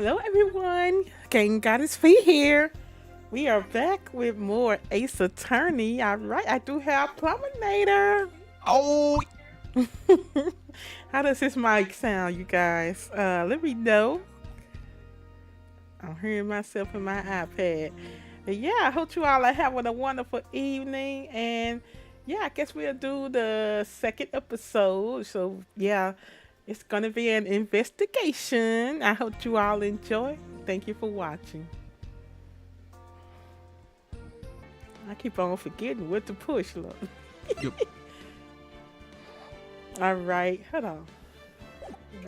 Hello, everyone. GameGoddessFee here. We are back with more Ace Attorney. All right, I do have Pluminator. Oh, How does this mic sound, you guys? Let me know. I'm hearing myself in my iPad. But yeah, I hope you all are having a wonderful evening. And yeah, I guess we'll do the second episode. So yeah, it's gonna be an investigation. I hope you all enjoy. Thank you for watching. I keep on forgetting what to push, look. yep. All right, hold on.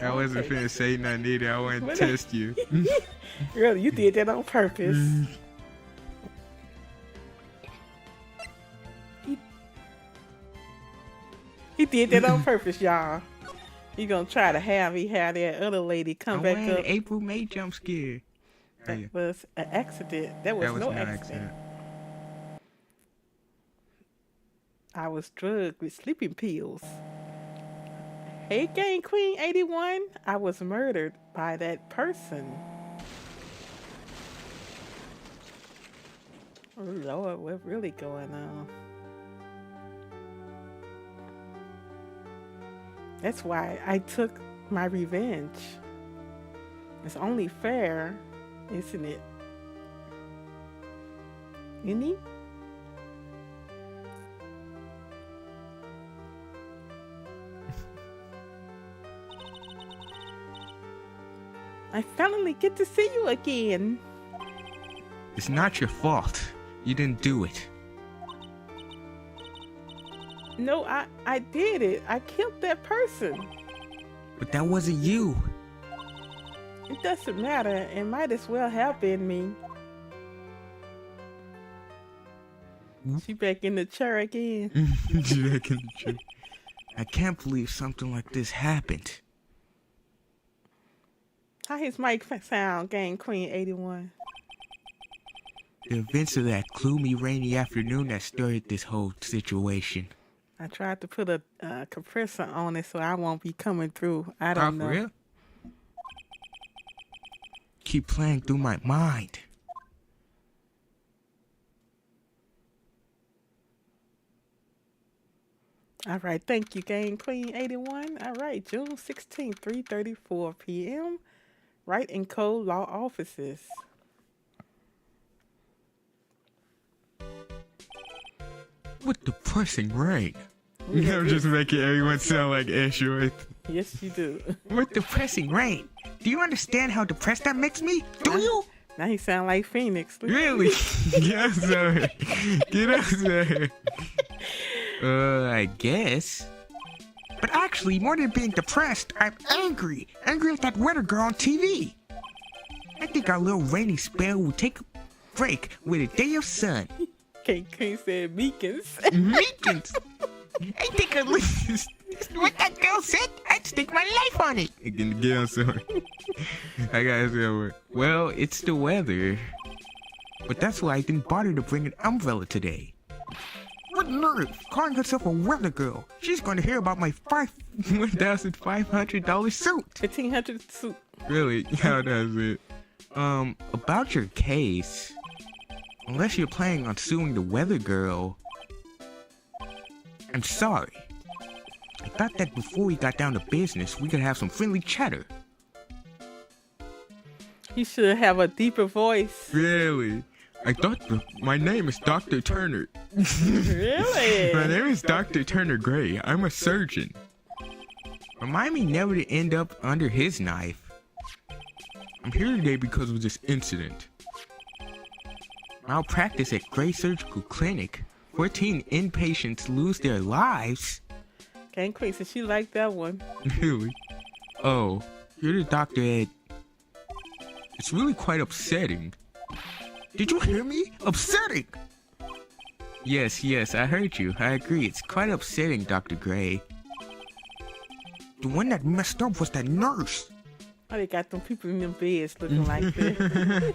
I wasn't finna say nothing either. I want to test you. Really, you did that on purpose. He did that on purpose, y'all. He gonna try to have that other lady come back up. April May jump scare. That was an accident. That was no accident. I was drugged with sleeping pills. Hey, Game Queen 81. I was murdered by that person. Oh Lord, what's really going on? That's why I took my revenge. It's only fair, isn't it? Any? I finally get to see you again. It's not your fault. You didn't do it. No, I did it. I killed that person. But that wasn't you. It doesn't matter. It might as well have been me. She back in the chair again. She back in the chair. I can't believe something like this happened. How his mic sound, Game Queen 81? The events of that gloomy, rainy afternoon that started this whole situation. I tried to put a compressor on it so I won't be coming through. I don't know. For real? Keep playing through my mind. All right, thank you, Game Queen 81. All right, June 16th, 3:34 p.m. Right in Code Law offices. What depressing rain. I'm just making everyone sound like Ashworth. Yes, you do. What depressing rain. Do you understand how depressed that makes me? Do you? Now he sound like Phoenix. Really? Yes, sir. Get up, sir. I guess. But actually, more than being depressed, I'm angry. Angry at that weather girl on TV. I think our little rainy spell will take a break with a day of sun. King said Meekins. Meekins? I think at least what that girl said, I'd stake my life on it. Again, I'm sorry. I gotta say, well, it's the weather. But that's why I didn't bother to bring an umbrella today. What nerve, calling herself a weather girl. She's going to hear about my $1,500 suit. $1,500 suit. Really? How does it? About your case. Unless you're planning on suing the weather girl, I'm sorry. I thought that before we got down to business, we could have some friendly chatter. You should have a deeper voice. Really? I thought my name is Dr. Turner. Really? My name is Dr. Turner Gray. I'm a surgeon. Remind me never to end up under his knife. I'm here today because of this incident. Malpractice at Gray Surgical Clinic. 14 inpatients lose their lives. Game Queen said she liked that one. Really? Oh, you're the doctor Ed. It's really quite upsetting. Did you hear me? Upsetting! Yes, I heard you. I agree. It's quite upsetting, Dr. Gray. The one that messed up was that nurse. Oh, they got them people in them beds looking like that.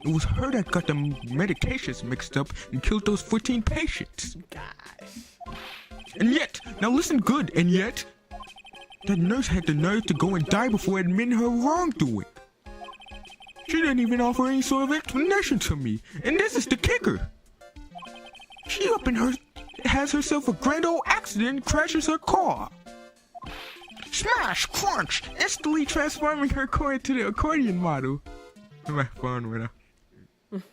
It was her that got the medications mixed up and killed those 14 patients. Gosh. And yet, now listen good, and yet, That nurse had the nerve to go and die before admitting her wrongdoing. She didn't even offer any sort of explanation to me, and this is the kicker. She up in her has herself a grand old accident and crashes her car. Smash, crunch, instantly transforming her car into the accordion model. My phone went off.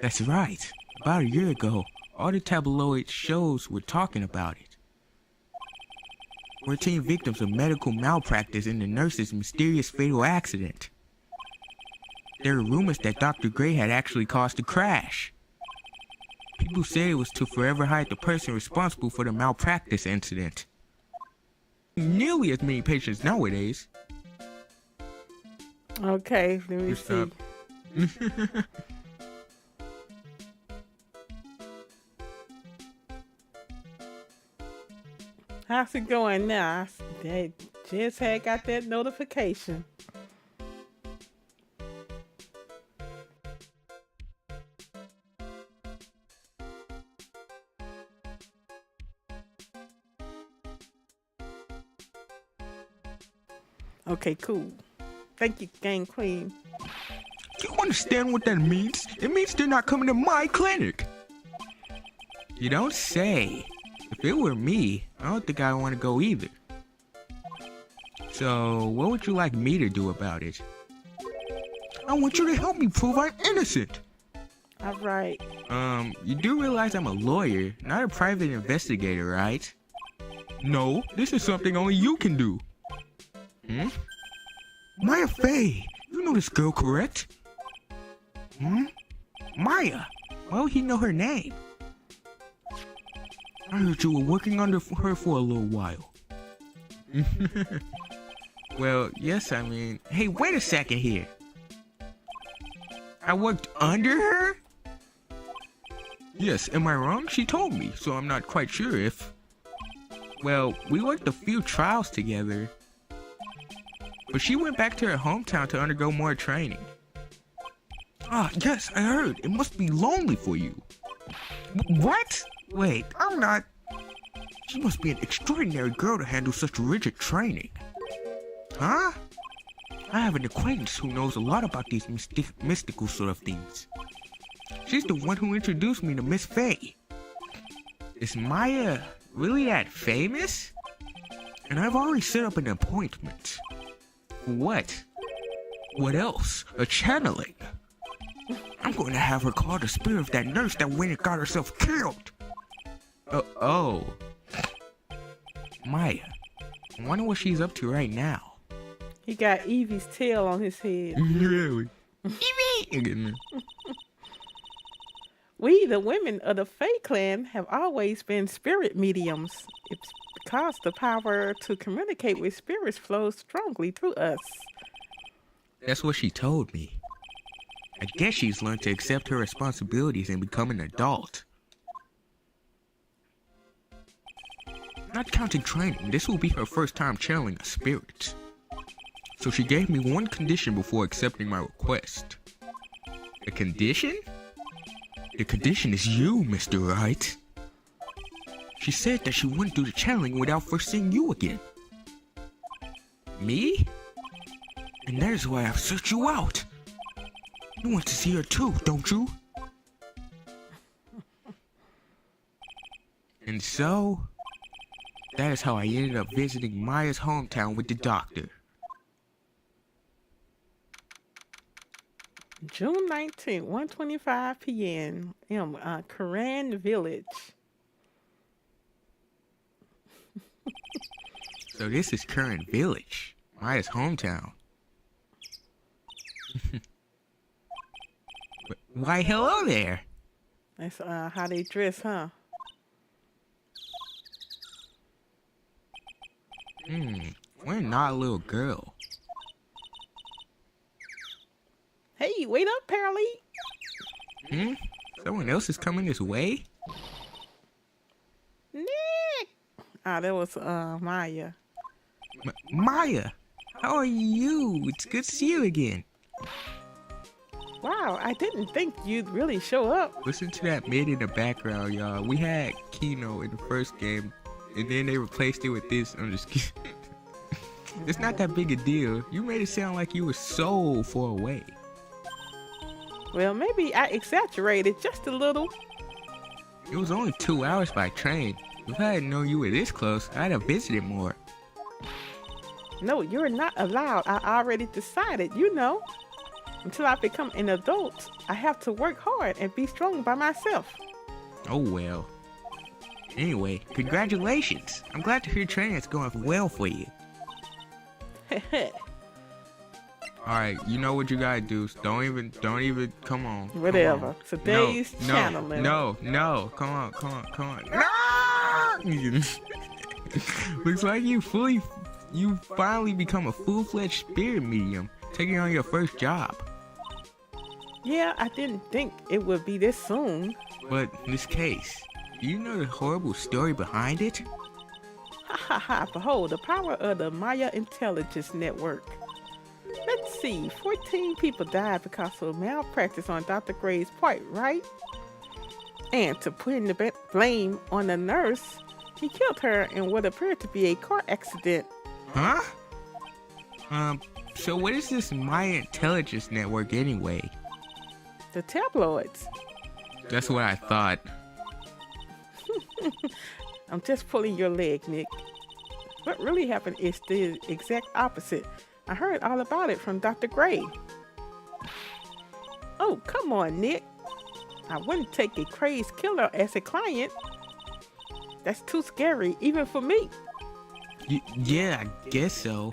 That's right. About a year ago, all the tabloid shows were talking about it. 14 victims of medical malpractice in the nurse's mysterious fatal accident. There were rumors that Dr. Gray had actually caused the crash. People said it was to forever hide the person responsible for the malpractice incident. Nearly as many patients nowadays. Okay, let me see. How's it going now? They just had got that notification. Okay, cool. Thank you, Gang Queen. You understand what that means? It means they're not coming to my clinic. You don't say. If it were me, I don't think I want to go either. So, what would you like me to do about it? I want you to help me prove I'm innocent. All right. You do realize I'm a lawyer, not a private investigator, right? No, this is something only you can do. Maya Fey, you know this girl, correct? Maya, why would he know her name? I heard you were working under her for a little while. Well, yes, I mean... Hey, wait a second here. I worked under her? Yes, am I wrong? She told me, so I'm not quite sure if... Well, we worked a few trials together. But she went back to her hometown to undergo more training. Ah, yes, I heard. It must be lonely for you. What? Wait, I'm not... She must be an extraordinary girl to handle such rigid training. Huh? I have an acquaintance who knows a lot about these mystical sort of things. She's the one who introduced me to Miss Fey. Is Maya really that famous? And I've already set up an appointment. What? What else? A channeling. I'm going to have her call the spirit of that nurse that went and got herself killed. Oh. Maya, I wonder what she's up to right now. He got Evie's tail on his head. Really? Evie! We, the women of the Fae clan, have always been spirit mediums. It's because the power to communicate with spirits flows strongly through us. That's what she told me. I guess she's learned to accept her responsibilities and become an adult. Not counting training, this will be her first time channeling a spirit. So she gave me one condition before accepting my request. A condition? The condition is you, Mr. Right. She said that she wouldn't do the channeling without first seeing you again. Me? And that is why I've searched you out. You want to see her too, don't you? And so, that is how I ended up visiting Maya's hometown with the doctor. June 19th, 1:25 p.m. in Koran Village. So this is Current Village, Maya's hometown. Why, hello there. That's how they dress, huh? What a naughty little girl. Hey, wait up, Paralee. Someone else is coming this way? Nick! Ah, that was Maya. Maya, how are you? It's good to see you again. Wow, I didn't think you'd really show up. Listen to that mid in the background, y'all. We had Kino in the first game, and then they replaced it with this. I'm just kidding. It's not that big a deal. You made it sound like you were so far away. Well, maybe I exaggerated just a little. It was only 2 hours by train. If I had known you were this close, I'd have visited more. No, you're not allowed. I already decided, you know. Until I become an adult, I have to work hard and be strong by myself. Oh well. Anyway, congratulations. I'm glad to hear training's going well for you. Alright, you know what you gotta do. Don't even, come on. Whatever. On. Today's channeling. No, come on. No! Looks like you finally become a full-fledged spirit medium, taking on your first job. Yeah, I didn't think it would be this soon. But in this case, do you know the horrible story behind it? Ha ha ha, behold, the power of the Maya Intelligence Network. Let's see, 14 people died because of malpractice on Dr. Gray's part, right? And to put the blame on the nurse, he killed her in what appeared to be a car accident. Huh? So what is this Maya Intelligence Network anyway? The tabloids. That's what I thought. I'm just pulling your leg, Nick. What really happened is the exact opposite. I heard all about it from Dr. Gray. Oh, come on, Nick. I wouldn't take a crazed killer as a client. That's too scary, even for me. Yeah, I guess so.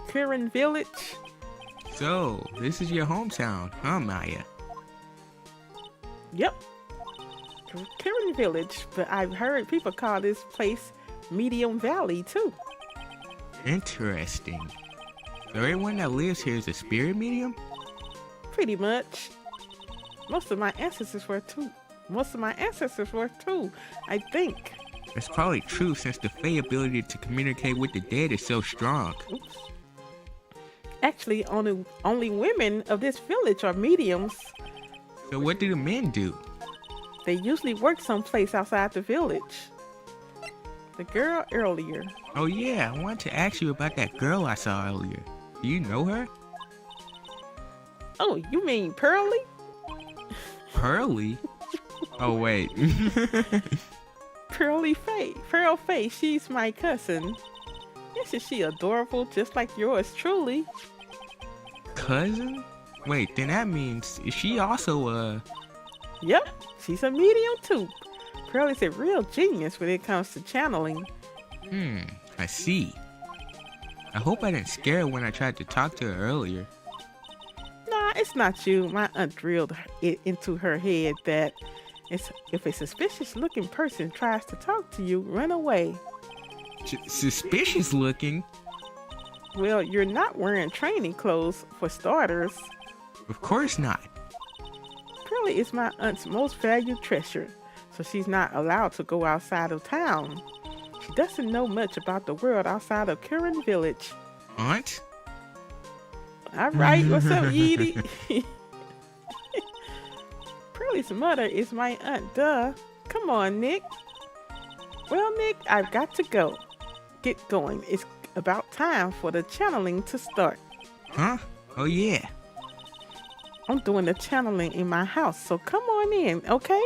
Kirin Village. So, this is your hometown, huh, Maya? Yep. Kirin Village, but I've heard people call this place Medium Valley, too. Interesting. So everyone that lives here is a spirit medium? Pretty much. Most of my ancestors were too, I think. That's probably true since the Fae ability to communicate with the dead is so strong. Oops. Actually, only women of this village are mediums. So what do the men do? They usually work someplace outside the village. The girl earlier. Oh yeah, I wanted to ask you about that girl I saw earlier. Do you know her? Oh, you mean Pearly? Pearly? Oh wait. Pearl Faye, she's my cousin. Isn't she adorable, just like yours truly? Cousin? Wait, then that means, is she also a... Yep, she's a medium too. Pearl is a real genius when it comes to channeling. I see. I hope I didn't scare her when I tried to talk to her earlier. Nah, it's not you. My aunt drilled it into her head that if a suspicious looking person tries to talk to you, run away. Suspicious looking? Well, you're not wearing training clothes, for starters. Of course not. Pearly is my aunt's most valued treasure, so she's not allowed to go outside of town. She doesn't know much about the world outside of Kirin Village. Aunt? Alright, what's up, Edie? Pearly's mother is my aunt, duh. Come on, Nick. Well, Nick, I've got to go. Get going. It's about time for the channeling to start. Huh? Oh yeah. I'm doing the channeling in my house, so come on in, okay?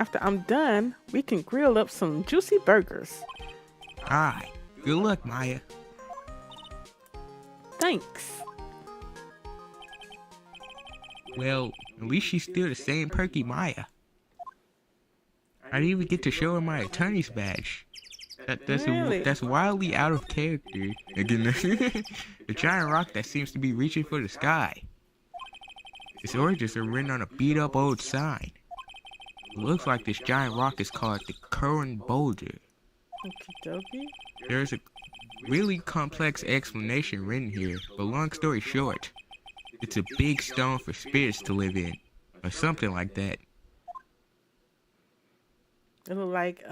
After I'm done, we can grill up some juicy burgers. Alright. Good luck, Maya. Thanks. Well, at least she's still the same perky Maya. I didn't even get to show her my attorney's badge. Really? That's wildly out of character. Again, the giant rock that seems to be reaching for the sky. Its origins are written on a beat-up old sign. It looks like this giant rock is called the current boulder. Okie dokie. There's a really complex explanation written here, but long story short, it's a big stone for spirits to live in, or something like that. It look like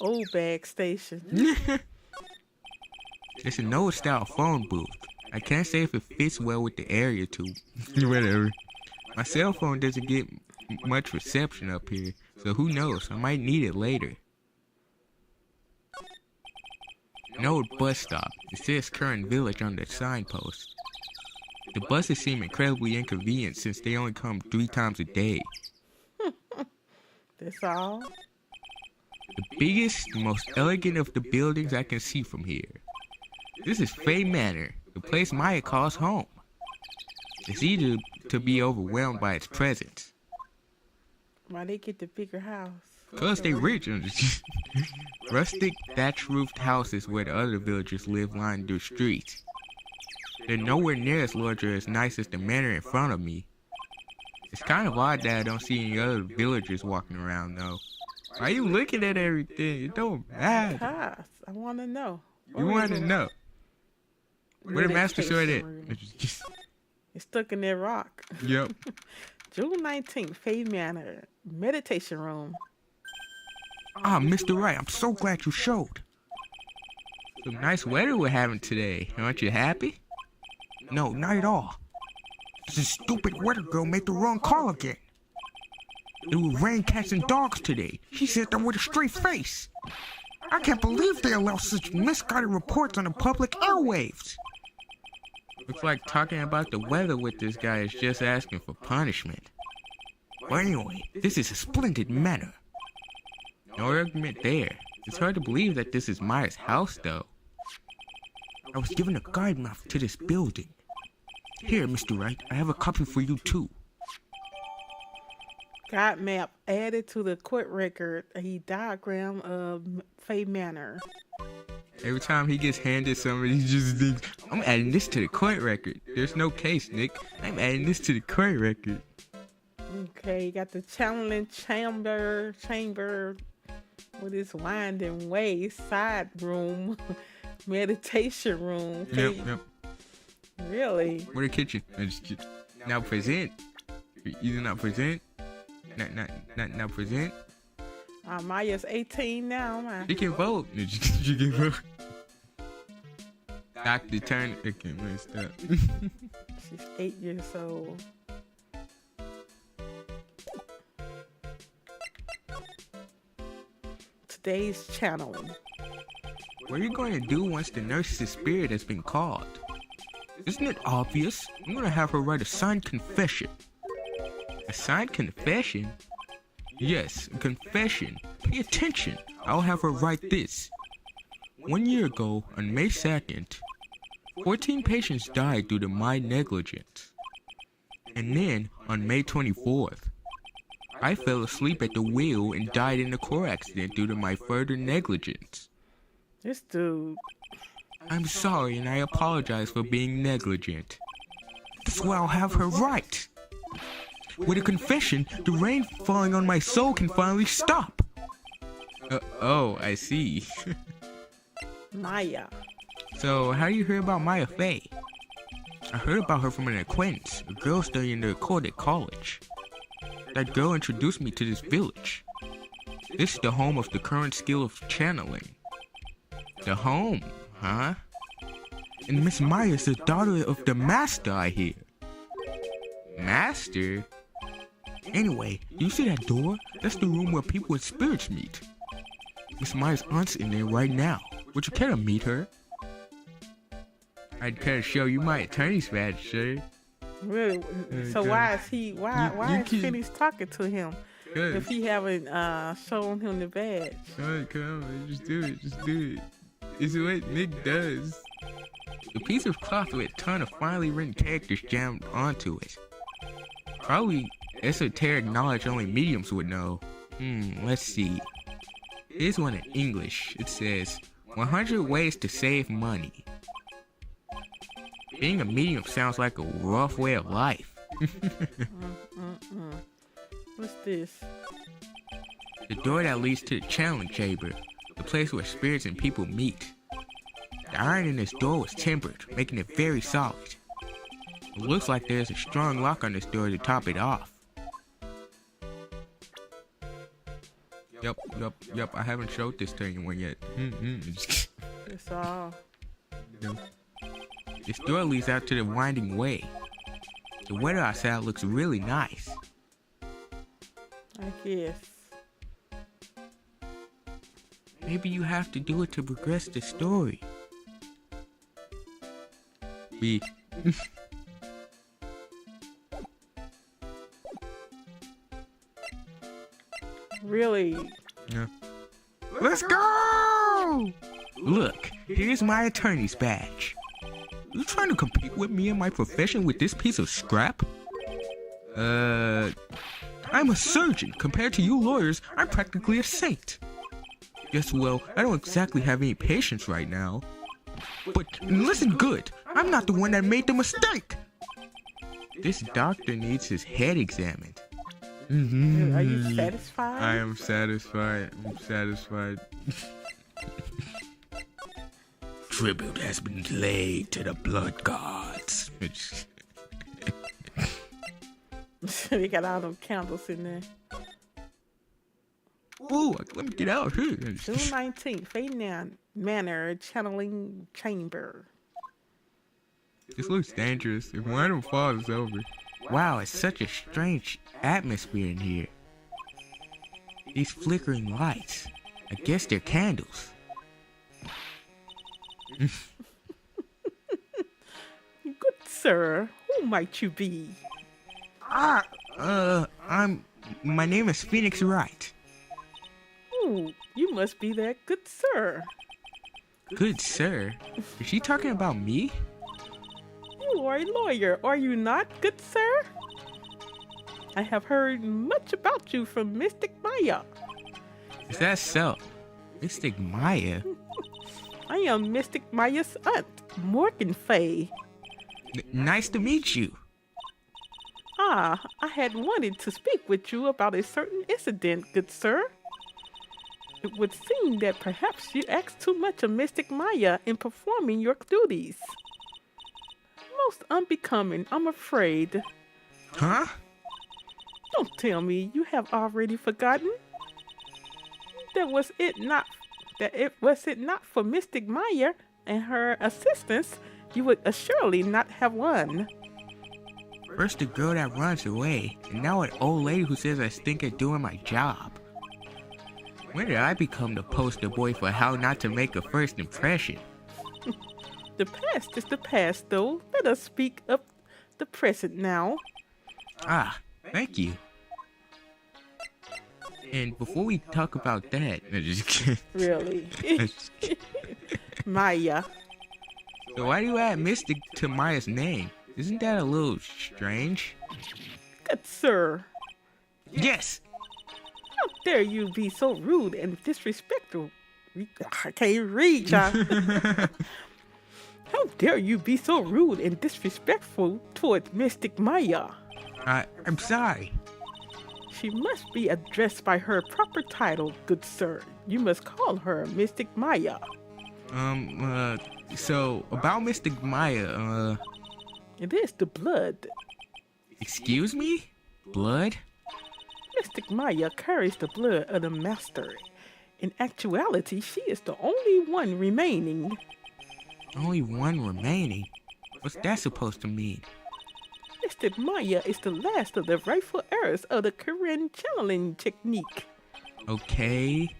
old bag station. It's an old style phone booth. I can't say if it fits well with the area too. Whatever. My cell phone doesn't get much reception up here, so who knows? I might need it later. An old bus stop. It says current village on the signpost. The buses seem incredibly inconvenient since they only come 3 times a day. That's all. The biggest, most elegant of the buildings I can see from here. This is Fay Manor, the place Maya calls home. It's easy to be overwhelmed by its presence. Why they get the bigger house? Cause they rich. Rustic, thatch-roofed houses where the other villagers live line the streets. They're nowhere near as large or as nice as the manor in front of me. It's kind of odd that I don't see any other villagers walking around though. Why are you looking at everything? It don't matter. Because I want to know. You want to know? Where the master sword at? It's stuck in that rock. Yep. June 19th, Fay Manor, meditation room. Ah, Mr. Wright, I'm so glad you showed. Some nice weather we're having today. Aren't you happy? No, not at all. This stupid weather girl made the wrong call again. It will rain cats and dogs today. She said that with a straight face. I can't believe they allow such misguided reports on the public airwaves. Looks like talking about the weather with this guy is just asking for punishment. Well, anyway, this is a splendid manor. No argument there. It's hard to believe that this is Maya's house, though. I was given a guide map to this building. Here, Mr. Wright, I have a copy for you, too. Guide map added to the court record. A diagram of Fay Manor. Every time he gets handed something, he just thinks, I'm adding this to the court record. There's no case, Nick. I'm adding this to the court record. Okay, you got the channeling chamber with its winding way, side room, meditation room. Yep. Really? Where the kitchen? Now present. Either not present. Not present. Maya's 18 now. Man. She can vote. She can vote. Dr. Turner. Okay, messed up. She's 8 years old. Today's channeling. What are you going to do once the nurse's spirit has been called? Isn't it obvious? I'm going to have her write a signed confession. A signed confession? Yes, a confession. Pay attention. I'll have her write this. 1 year ago, on May 2nd, 14 patients died due to my negligence. And then, on May 24th, I fell asleep at the wheel and died in a car accident due to my further negligence. This dude. I'm sorry and I apologize for being negligent. That's why I'll have her write. With a confession, the rain falling on my soul can finally stop. Oh, I see. Maya. So, how do you hear about Maya Fay? I heard about her from an acquaintance, a girl studying the occult at college. That girl introduced me to this village. This is the home of the current skill of channeling. The home, huh? And Miss Maya is the daughter of the master, I hear. Master? Anyway, do you see that door? That's the room where people and spirits meet. Miss Maya's aunt's in there right now. Would you care to meet her? I'd care to show you my attorney's badge, sir. Really? So why is Finney's talking to him if he haven't shown him the badge? Come on, just do it. It's what Nick does. A piece of cloth with a ton of finely written characters jammed onto it. Probably esoteric knowledge only mediums would know. Let's see. Here's one in English. It says, 100 ways to save money. Being a medium sounds like a rough way of life. What's this? The door that leads to the channeling chamber, the place where spirits and people meet. The iron in this door was tempered, making it very solid. It looks like there's a strong lock on this door to top it off. Yep, I haven't showed this to anyone yet. That's all. No. This door leads out to the winding way. The weather outside looks really nice. I guess. Maybe you have to do it to progress the story. B. Really? Yeah. Let's go! Look, here's my attorney's badge. You trying to compete with me in my profession with this piece of scrap? I'm a surgeon. Compared to you lawyers, I'm practically a saint. Yes, well, I don't exactly have any patience right now. But listen good, I'm not the one that made the mistake. This doctor needs his head examined. Are you satisfied? I am satisfied. I'm satisfied. Tribute has been laid to the blood gods. They got all them candles in there. Ooh, let me get out here. June 19th, Fade Manor Channeling Chamber. This looks dangerous. If one of them falls, it's over. Wow, it's such a strange atmosphere in here. These flickering lights. I guess they're candles. Good sir, who might you be? My name is Phoenix Wright. Oh, you must be that good sir. Good sir? Is she talking about me? You are a lawyer, are you not, good sir? I have heard much about you from Mystic Maya. Is that so? Mystic Maya? I am Mystic Maya's aunt, Morgan Fay. Nice to meet you. I had wanted to speak with you about a certain incident, good sir. It would seem that perhaps you asked too much of Mystic Maya in performing your duties. Most unbecoming, I'm afraid. Huh? Don't tell me you have already forgotten. Was it not for Mystic Maya and her assistance, you would assuredly not have won. First the girl that runs away, and now an old lady who says I stink at doing my job. When did I become the poster boy for how not to make a first impression? The past is the past, though. Let us speak of the present now. Ah, thank you. And before we talk about that, no, just kidding. Really? Maya. So why do you add Mystic to Maya's name? Isn't that a little strange? Good sir. Yes! How dare you be so rude and disrespectful? I can't read, child. How dare you be so rude and disrespectful towards Mystic Maya? I'm sorry. She must be addressed by her proper title, good sir. You must call her Mystic Maya. So about Mystic Maya, It is the blood. Excuse me? Blood? Mystic Maya carries the blood of the master. In actuality, she is the only one remaining. Only one remaining? What's that supposed to mean? Mystic Maya is the last of the rightful heirs of the Korean channeling technique. Okay,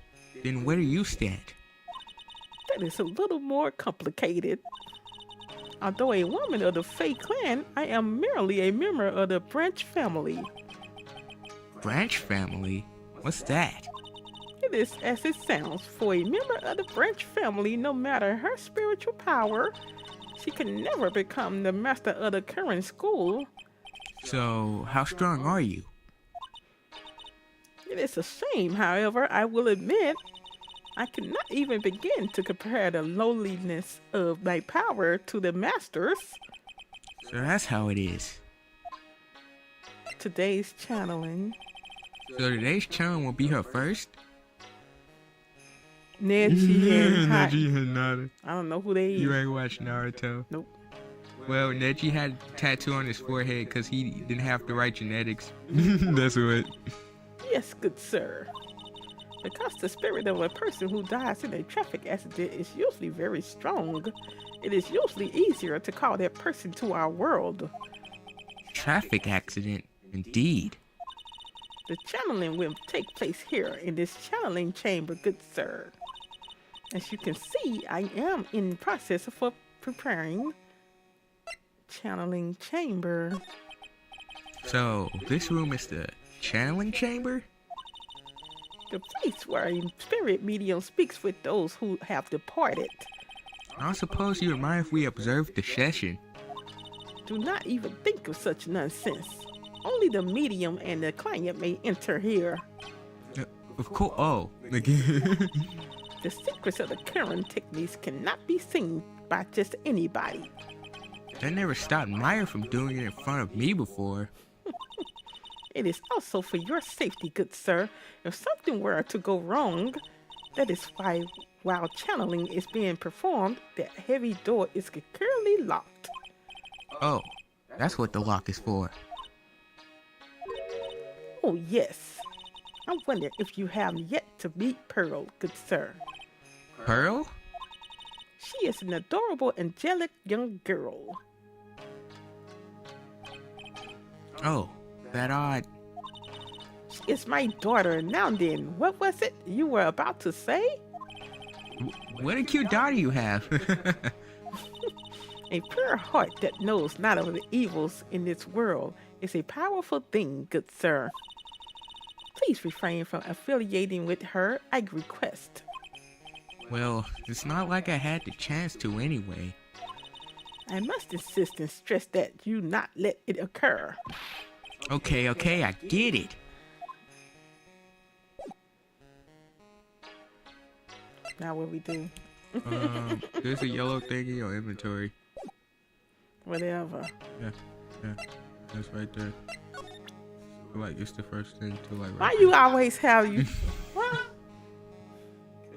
then where do you stand? That is a little more complicated. Although a woman of the Fae clan, I am merely a member of the Branch family. Branch family? What's that? It is as it sounds. For a member of the Branch family, no matter her spiritual power, she can never become the master of the current school. So, how strong are you? It is a shame, however, I will admit, I cannot even begin to compare the lowliness of my power to the master's. So that's how it is. Today's channeling. So today's challenge will be her first? Neji and Neji and Nada. I don't know who they is. You ain't watched Naruto? Nope. Well, Neji had a tattoo on his forehead because he didn't have the right genetics. That's what. Yes, good sir. Because the spirit of a person who dies in a traffic accident is usually very strong, it is usually easier to call that person to our world. Traffic accident, indeed. The channeling will take place here in this channeling chamber, good sir. As you can see, I am in the process of preparing channeling chamber. So, this room is the channeling chamber? The place where a spirit medium speaks with those who have departed. I suppose you would mind if we observed the session. Do not even think of such nonsense. Only the medium and the client may enter here. Of course. Oh, The secrets of the current techniques cannot be seen by just anybody. That never stopped Maya from doing it in front of me before. It is also for your safety, good sir. If something were to go wrong, that is why while channeling is being performed, that heavy door is securely locked. Oh, that's what the lock is for. Oh yes. I wonder if you have yet to meet Pearl, good sir. Pearl? She is an adorable, angelic young girl. Oh, that odd. She is my daughter. Now then, what was it you were about to say? What a cute daughter you have. A pure heart that knows not of the evils in this world is a powerful thing, good sir. Please refrain from affiliating with her, I request. Well, it's not like I had the chance to anyway. I must insist and stress that you not let it occur. Okay, I get it. Now what we do? There's a yellow thing in your inventory. Whatever. Yeah, that's right there. Like, it's the first thing to like. Why you always have you?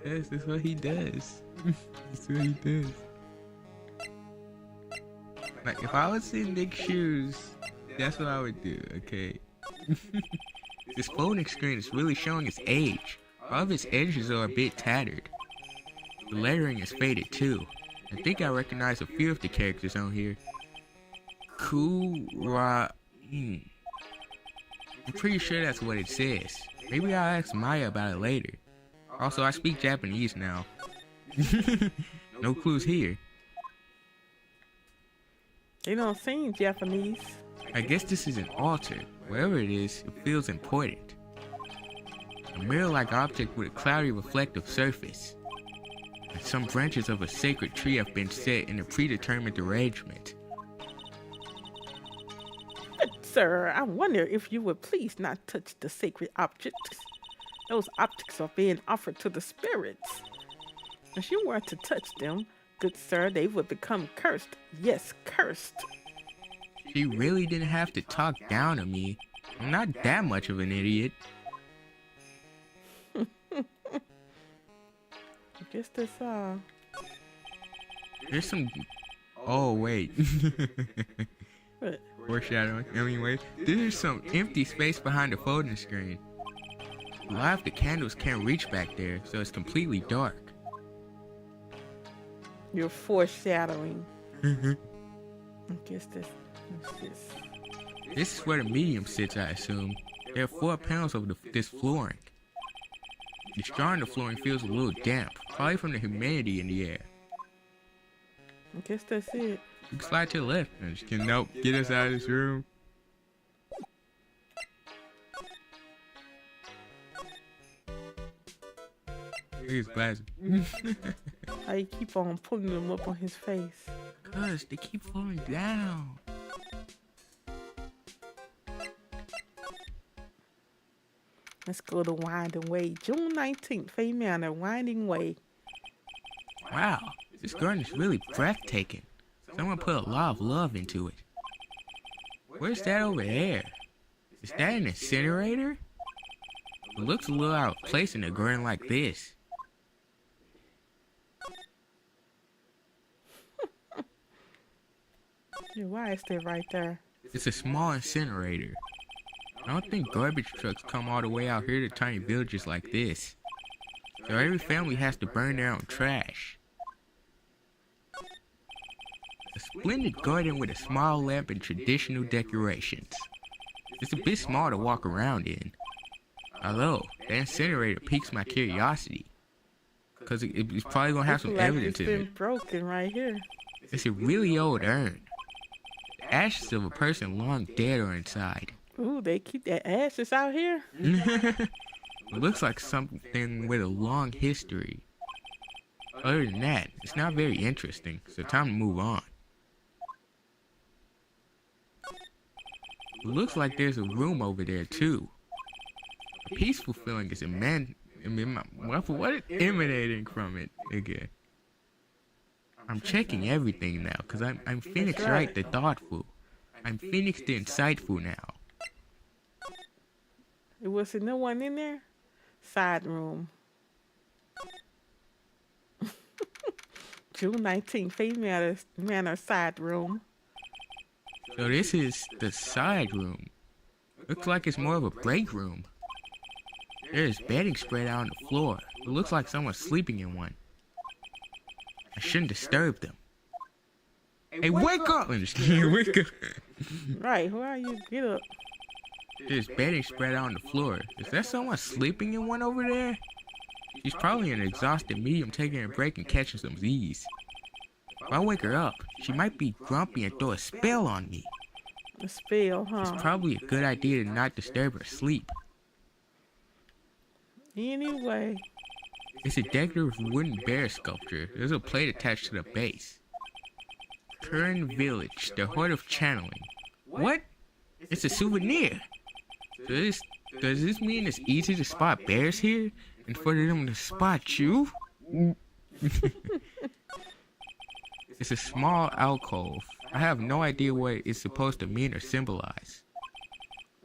Yes, that's what he does. That's what he does. Like, if I was in Nick's shoes, that's what I would do, okay? This folding screen is really showing its age. All of its edges are a bit tattered. The lettering is faded too. I think I recognize a few of the characters on here. I'm pretty sure that's what it says. Maybe I'll ask Maya about it later. Also, I speak Japanese now. No clues here. They don't seem Japanese. I guess this is an altar. Wherever it is, it feels important. A mirror-like object with a cloudy reflective surface. And some branches of a sacred tree have been set in a predetermined arrangement. But, sir, I wonder if you would please not touch the sacred objects. Those objects are being offered to the spirits. If you were to touch them, good sir, they would become cursed. Yes, cursed. She really didn't have to talk down to me. I'm not that much of an idiot. I guess that's There's some... Oh, wait. What? Foreshadowing. Anyway, there's some empty space behind the folding screen. A lot of the candles can't reach back there, so it's completely dark. You're foreshadowing. I guess that's this. This is where the medium sits, I assume. There are 4 panels of this flooring. The straw in the flooring feels a little damp, probably from the humidity in the air. I guess that's it. You can slide to the left and just can help get us out of this room. Look at his glasses. I keep on pulling them up on his face. Cause they keep falling down. Let's go to Winding Way. June 19th, Fay Manor, Winding Way. Wow, this garden is really breathtaking. Someone put a lot of love into it. Where's that over there? Is that an incinerator? It looks a little out of place in a garden like this. Yeah, why is that right there? It's a small incinerator. I don't think garbage trucks come all the way out here to tiny villages like this. So every family has to burn their own trash. A splendid garden with a small lamp and traditional decorations. It's a bit small to walk around in. Although, the incinerator piques my curiosity. Because it's probably going to have some evidence in it. It's been broken right here. It's a really old urn. The ashes of a person long dead are inside. Ooh, they keep their ashes out here? It looks like something with a long history. Other than that, it's not very interesting, so time to move on. It looks like there's a room over there too. A peaceful feeling is emanating from it again. I'm checking everything now, because I'm Phoenix Wright the thoughtful. I'm Phoenix the insightful now. It wasn't no one in there? Side room. June 19th, Faith Manor side room. So this is the side room. Looks like it's more of a break room. There's bedding spread out on the floor. It looks like someone's sleeping in one. I shouldn't disturb them. Hey, wake up! I'm just kidding, wake up. Right, who are you? Get up. There's bedding spread out on the floor. Is that someone sleeping in one over there? She's probably an exhausted medium taking a break and catching some Z's. If I wake her up, she might be grumpy and throw a spell on me. A spell, huh? It's probably a good idea to not disturb her sleep. Anyway. It's a decorative wooden bear sculpture. There's a plate attached to the base. Kern Village, the Horde of Channeling. What? It's a souvenir. Does this mean it's easy to spot bears here? And for them to spot you? It's a small alcove. I have no idea what it's supposed to mean or symbolize.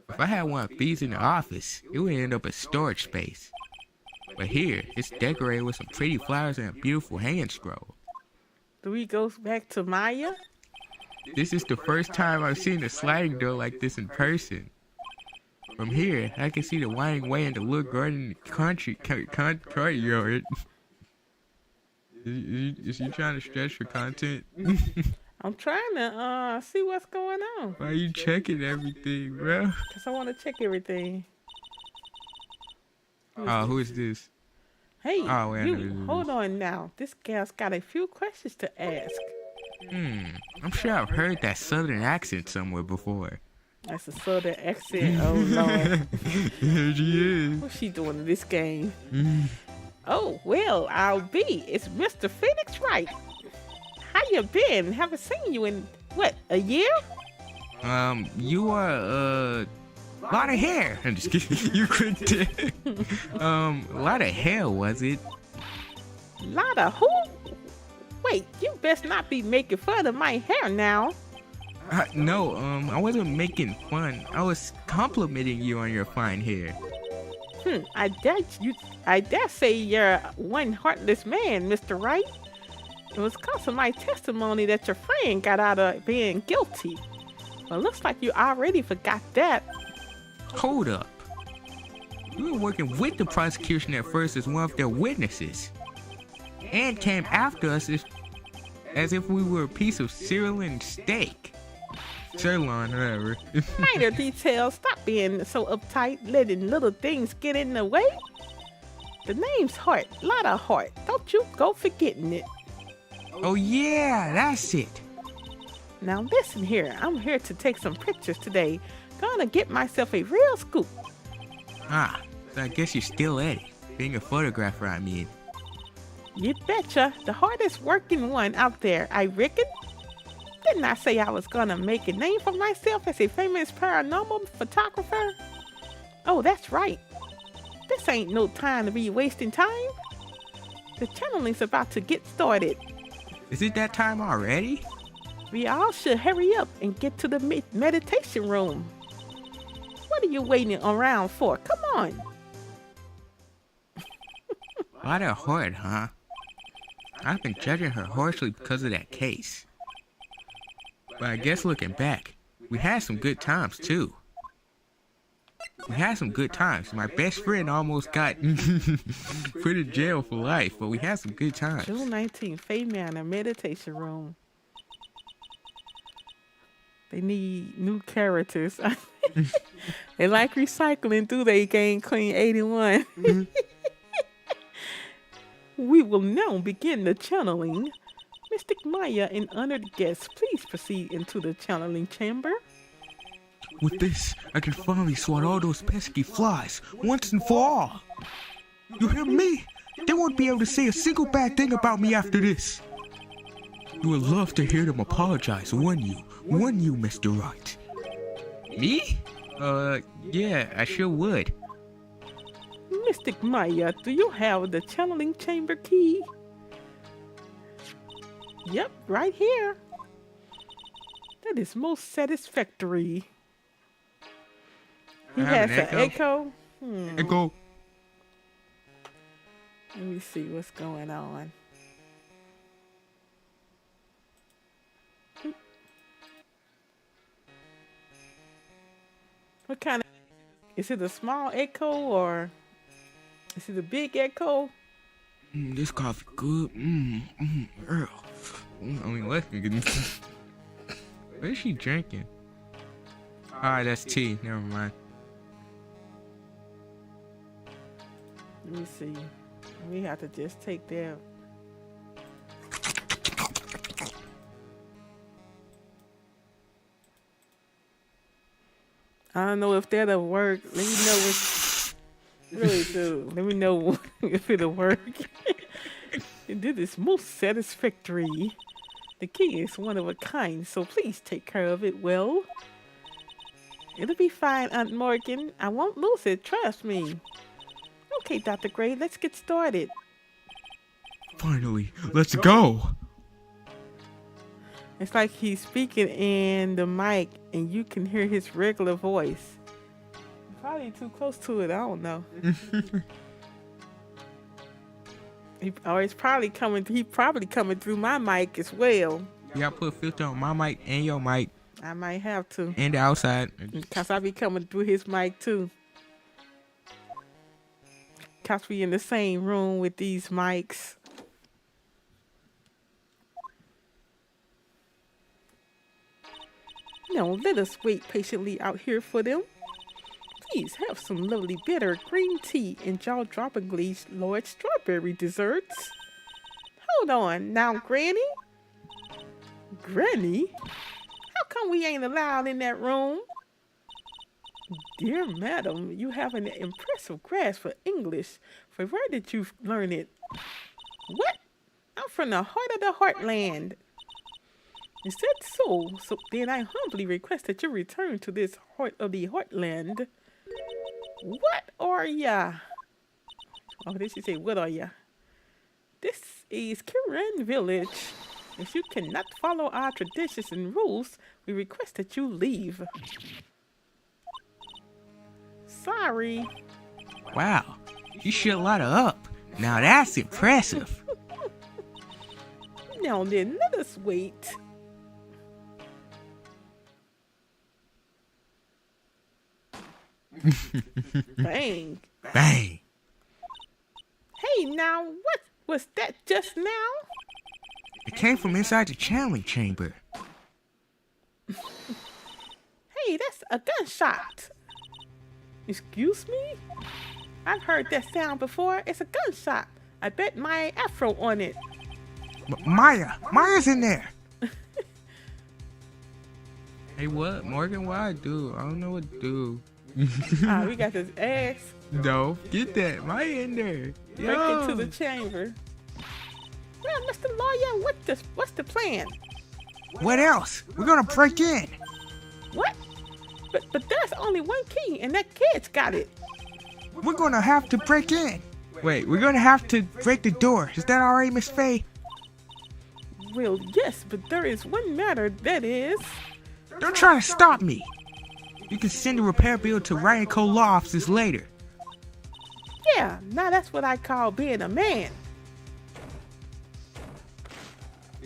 If I had one of these in the office, it would end up as storage space. But here, it's decorated with some pretty flowers and a beautiful hanging scroll. Do we go back to Maya? This is the first time I've seen a sliding door like this in person. From here, I can see the winding way in the little garden courtyard. Is you trying to stretch for content? I'm trying to see what's going on. Why are you checking everything, bro? Because I want to check everything. Who is this? Hey, Oh, wait, you, hold on now. This gal's got a few questions to ask. I'm sure I've heard that southern accent somewhere before. That's a southern accent. Oh, Lord. Here she is. What's she doing in this game? Oh, well, I'll be. It's Mr. Phoenix Wright. How you been? Haven't seen you in, what, a year? You are, a lot of hair. I'm just kidding. You couldn't. A lot of hair, was it? Lot of who? Wait, you best not be making fun of my hair now. No, I wasn't making fun. I was complimenting you on your fine hair. I dare say you're one heartless man, Mr. Wright. It was because of my testimony that your friend got out of being guilty. Well, looks like you already forgot that. Hold up. You were working with the prosecution at first as one of their witnesses. And came after us as if we were a piece of sirloin steak. Sirloin, whatever. Minor details. Stop being so uptight, letting little things get in the way. The name's Hart. Lot of heart. Don't you go forgetting it. Oh yeah, that's it. Now listen here. I'm here to take some pictures today. Gonna get myself a real scoop. So I guess you're still at it. Being a photographer, I mean. You betcha. The hardest working one out there, I reckon. Didn't I say I was gonna make a name for myself as a famous paranormal photographer? Oh, that's right. This ain't no time to be wasting time. The channeling's about to get started. Is it that time already? We all should hurry up and get to the meditation room. What are you waiting around for? Come on. A lot of Hart, huh? I've been judging her harshly because of that case. But I guess looking back, we had some good times too. We had some good times. My best friend almost got put in jail for life, but we had some good times. June 19th, Faye Manor Meditation Room. They need new characters. They like recycling through they Game Queen 81. We will now begin the channeling. Mystic Maya and honored guests, please proceed into the channeling chamber. With this, I can finally swat all those pesky flies once and for all. You hear me? They won't be able to say a single bad thing about me after this. You would love to hear them apologize, wouldn't you, Mr. Right? Me? Yeah, I sure would. Mystic Maya, do you have the channeling chamber key? Yep, right here. That is most satisfactory. He has an echo. Echo. Let me see what's going on. What kind of... Is it a small echo or... Is it a big echo? This coffee good. Earl. I mean, let's get what is she drinking? Alright, that's tea. Never mind. Let me see. We have to just take that. I don't know if that'll work. Let me know what. Really do. Let me know if it'll work. This is most satisfactory. The key is one of a kind, so please take care of it well. It'll be fine, Aunt Morgan. I won't lose it, trust me. Okay, Dr. Gray, let's get started. Finally, let's go. It's like he's speaking in the mic and you can hear his regular voice. Probably too close to it, I don't know. He's probably coming through my mic as well. You gotta put a filter on my mic and your mic. I might have to. And the outside. Because I be coming through his mic too. Because we in the same room with these mics. Now let us wait patiently out here for them. Please have some lovely bitter green tea and jaw-droppingly large strawberry desserts. Hold on now, Granny. Granny? How come we ain't allowed in that room? Dear madam, you have an impressive grasp for English. For where did you learn it? What? I'm from the heart of the heartland. Is that so? So then I humbly request that you return to this heart of the heartland. What are ya? Oh, they should say, what are ya? This is Kiran Village. If you cannot follow our traditions and rules, we request that you leave. Sorry. Wow, you should light her up. Now that's impressive. Now then, let us wait. Bang. Bang. Hey, now, what was that just now? It came from inside the channeling chamber. Hey, that's a gunshot. Excuse me? I've heard that sound before. It's a gunshot. I bet my afro on it. Maya's in there. Hey, what? Morgan, what I do? I don't know what to do. We got this ass. No, get that. Maya in there. Break into the chamber. Well, Mr. Lawyer, what's the plan? What else? We're gonna break in. What? But there's only one key, and that kid's got it. We're gonna have to break in. Wait, we're gonna have to break the door. Is that alright, Miss Faye? Well, yes, but there is one matter, that is... Don't try to stop me. You can send a repair bill to Ryan Cole Law Offices later. Yeah, now that's what I call being a man.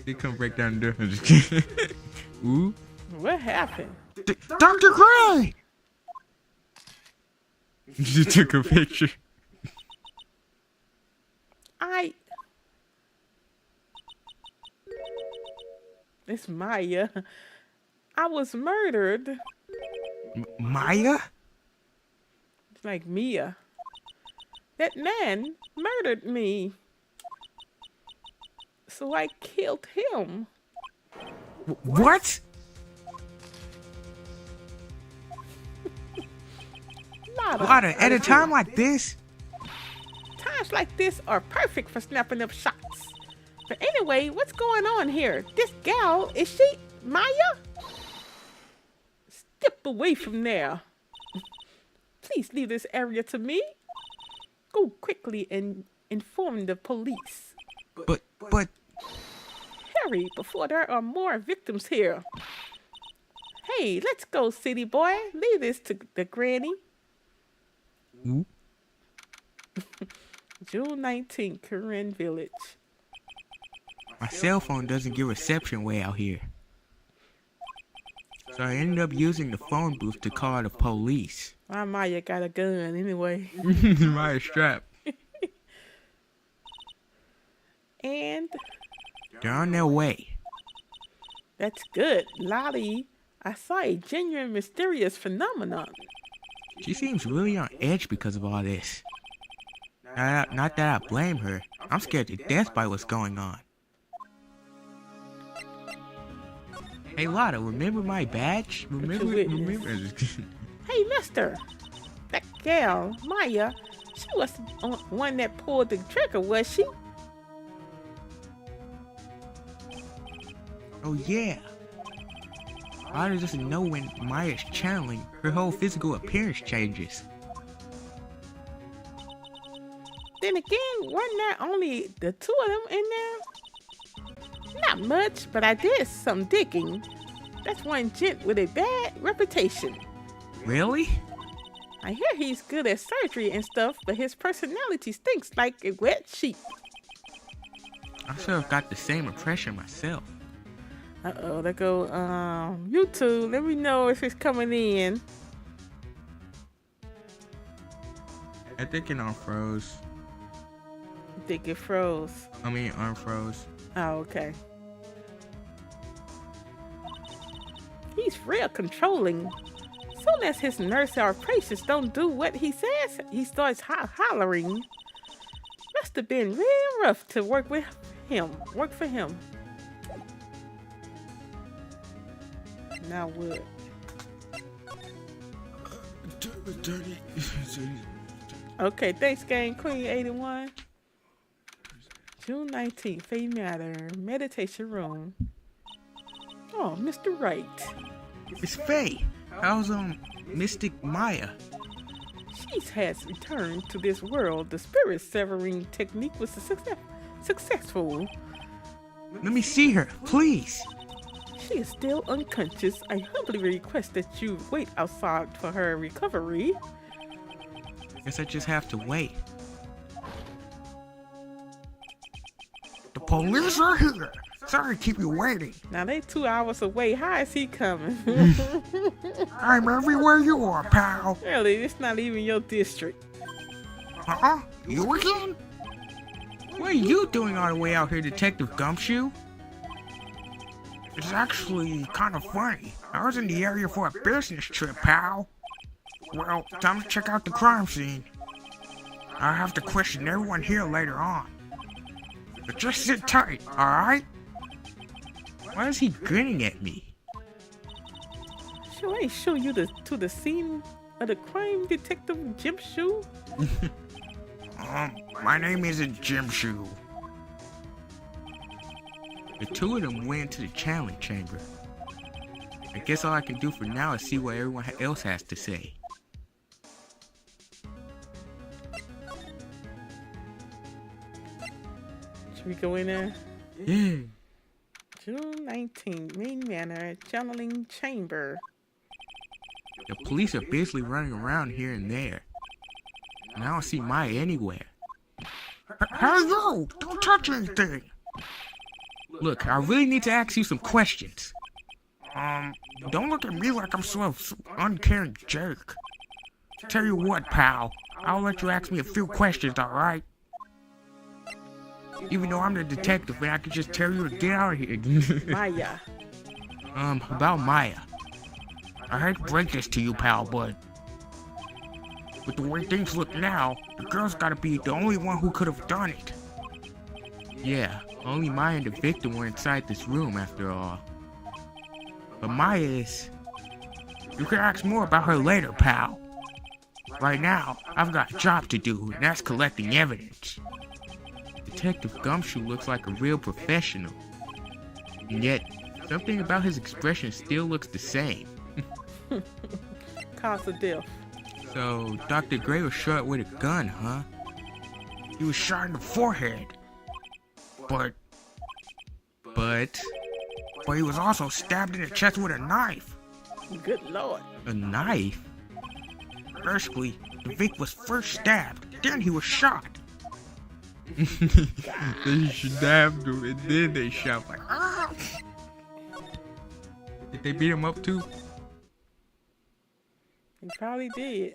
They come break down the door. Ooh. What happened? Dr. Gray! She took a picture. It's Maya. I was murdered. Maya? It's like Mia. That man murdered me. So I killed him. What? Lotta, at a time like this? Times like this are perfect for snapping up shots. But anyway, what's going on here? This gal, is she Maya? Step away from there. Please leave this area to me. Go quickly and inform the police. But... Hurry before there are more victims here. Hey, let's go, city boy. Leave this to the granny. Ooh. June 19th, Corinne Village. My cell phone doesn't get reception way out here. So I ended up using the phone booth to call the police. My Maya got a gun anyway. My strap. And they're on their way. that's good. Lottie, I saw a genuine mysterious phenomenon. She seems really on edge because of all this. Not that I blame her. I'm scared to death by what's going on. Hey Lotta, remember my badge? Remember? Hey, mister. That gal, Maya, she was the one that pulled the trigger, was she? Oh yeah. Lotta doesn't know when Maya's channeling, her whole physical appearance changes. Then again, wasn't there only the two of them in there? Not much, but I did some digging. That's one gent with a bad reputation. Really? I hear he's good at surgery and stuff, but his personality stinks like a wet sheet. I sort of got the same impression myself. Uh-oh, there go YouTube. Let me know if it's coming in. I think it unfroze. I think it froze. I mean unfroze. Oh, okay. He's real controlling. Soon as his nurse or patients don't do what he says, he starts hollering. Must have been real rough to work with him. Work for him. Now what? Okay, thanks, Gang Queen 81. June 19th, Faye Matter, meditation room. Oh, Mr. Wright. It's Faye. How's Mystic Maya? She has returned to this world. The spirit severing technique was successful. Let me see her, please. She is still unconscious. I humbly request that you wait outside for her recovery. Guess I just have to wait. The police are here. Sorry to keep you waiting. Now they 2 hours away. How is he coming? I'm everywhere you are, pal. Really, it's not even your district. Huh? You again? What are you doing all the way out here, Detective Gumshoe? It's actually kind of funny. I was in the area for a business trip, pal. Well, time to check out the crime scene. I'll have to question everyone here later on. But just sit tight, alright? Why is he grinning at me? Sure, I ain't show you to the scene of the crime, Detective Jim Shoe. My name isn't Jim Shoe. The two of them went into the channeling chamber. I guess all I can do for now is see what everyone else has to say. Should we go in there? Yeah. June 19th, main manor, channeling chamber. The police are basically running around here and there. And I don't see Maya anywhere. Hey you! Don't touch anything! Look, I really need to ask you some questions. Don't look at me like I'm some uncaring jerk. Tell you what, pal. I'll let you ask me a few questions, alright? Even though I'm the detective and I can just tell you to get out of here. Maya. About Maya. I hate to break this to you, pal, but with the way things look now, the girl's gotta be the only one who could have done it. Yeah, only Maya and the victim were inside this room after all. But Maya is... You can ask more about her later, pal. Right now, I've got a job to do, and that's collecting evidence. Detective Gumshoe looks like a real professional. And yet, something about his expression still looks the same. Cause of death. So, Dr. Gray was shot with a gun, huh? He was shot in the forehead. But he was also stabbed in the chest with a knife. Good Lord. A knife? Firstly, the Vic was first stabbed, then he was shot. They stabbed him and then they shot like, ah! Did they beat him up too? He probably did.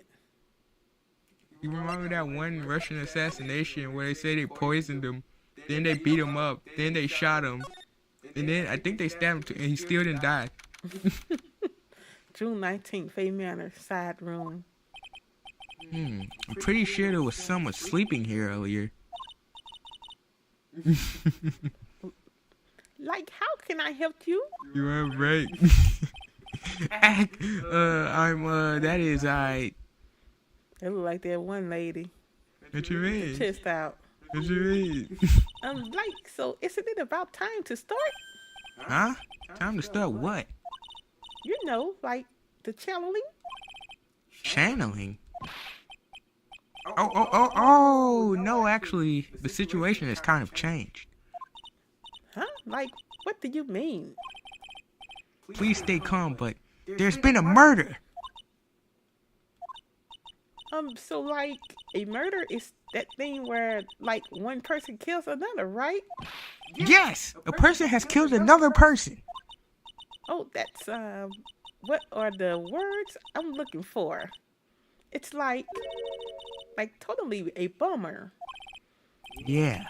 You remember that one Russian assassination where they say they poisoned him, then they beat him up, then they shot him, and then I think they stabbed him too, and he still didn't die. June 19th, Faye Manor, side room. I'm pretty sure there was someone sleeping here earlier. Like, how can I help you? You are right. It look like that one lady. What you mean? Chest out. What you mean? Like, so isn't it about time to start? Huh? Time to start what? You know, like the channeling. Channeling? Oh, no, actually, the situation has kind of changed. Huh? Like, what do you mean? Please stay calm, but there's been a murder. So like a murder is that thing where like one person kills another, right? Yes, a person has killed another person. Oh, that's what are the words I'm looking for? It's like totally a bummer. Yeah,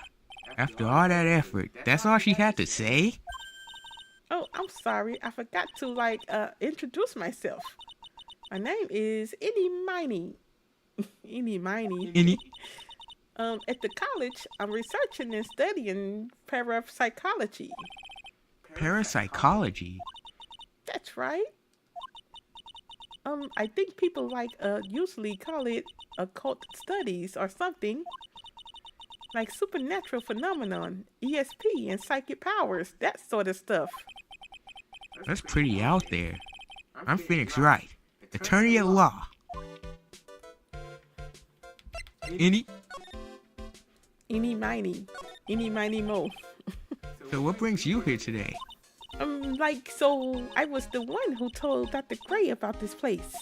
after all that effort, that's all she had to say? Oh, I'm sorry. I forgot to introduce myself. My name is Eeny Miny. Eeny Miny. Any? At the college, I'm researching and studying parapsychology. Parapsychology? That's right. I think people usually call it occult studies or something. Like supernatural phenomenon, ESP, and psychic powers, that sort of stuff. That's pretty out there. I'm Phoenix Wright, attorney at law. Eeny Miny. Eeny Miny Mo. So what brings you here today? So I was the one who told Dr. Gray about this place.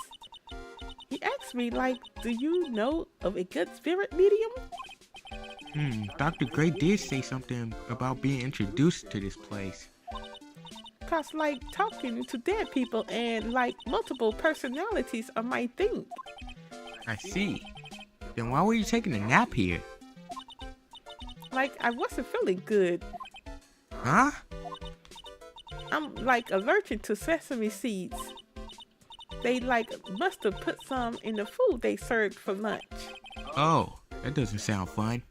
He asked me, do you know of a good spirit medium? Dr. Gray did say something about being introduced to this place. Cause talking to dead people and multiple personalities are my thing. I see. Then why were you taking a nap here? I wasn't feeling good. Huh? I'm allergic to sesame seeds. They must have put some in the food they served for lunch. Oh, that doesn't sound fun.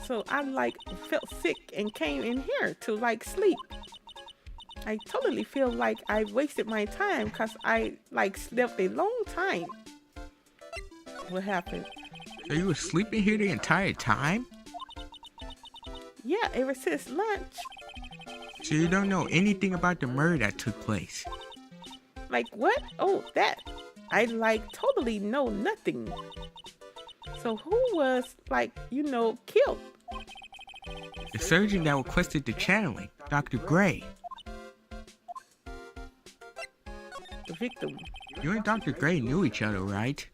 So I felt sick and came in here to sleep. I totally feel like I wasted my time cause I slept a long time. What happened? So you were sleeping here the entire time? Yeah, ever since lunch. So you don't know anything about the murder that took place? What? Oh, that. I totally know nothing. So who was killed? The surgeon that requested the channeling, Dr. Gray. The victim. You and Dr. Gray knew each other, right?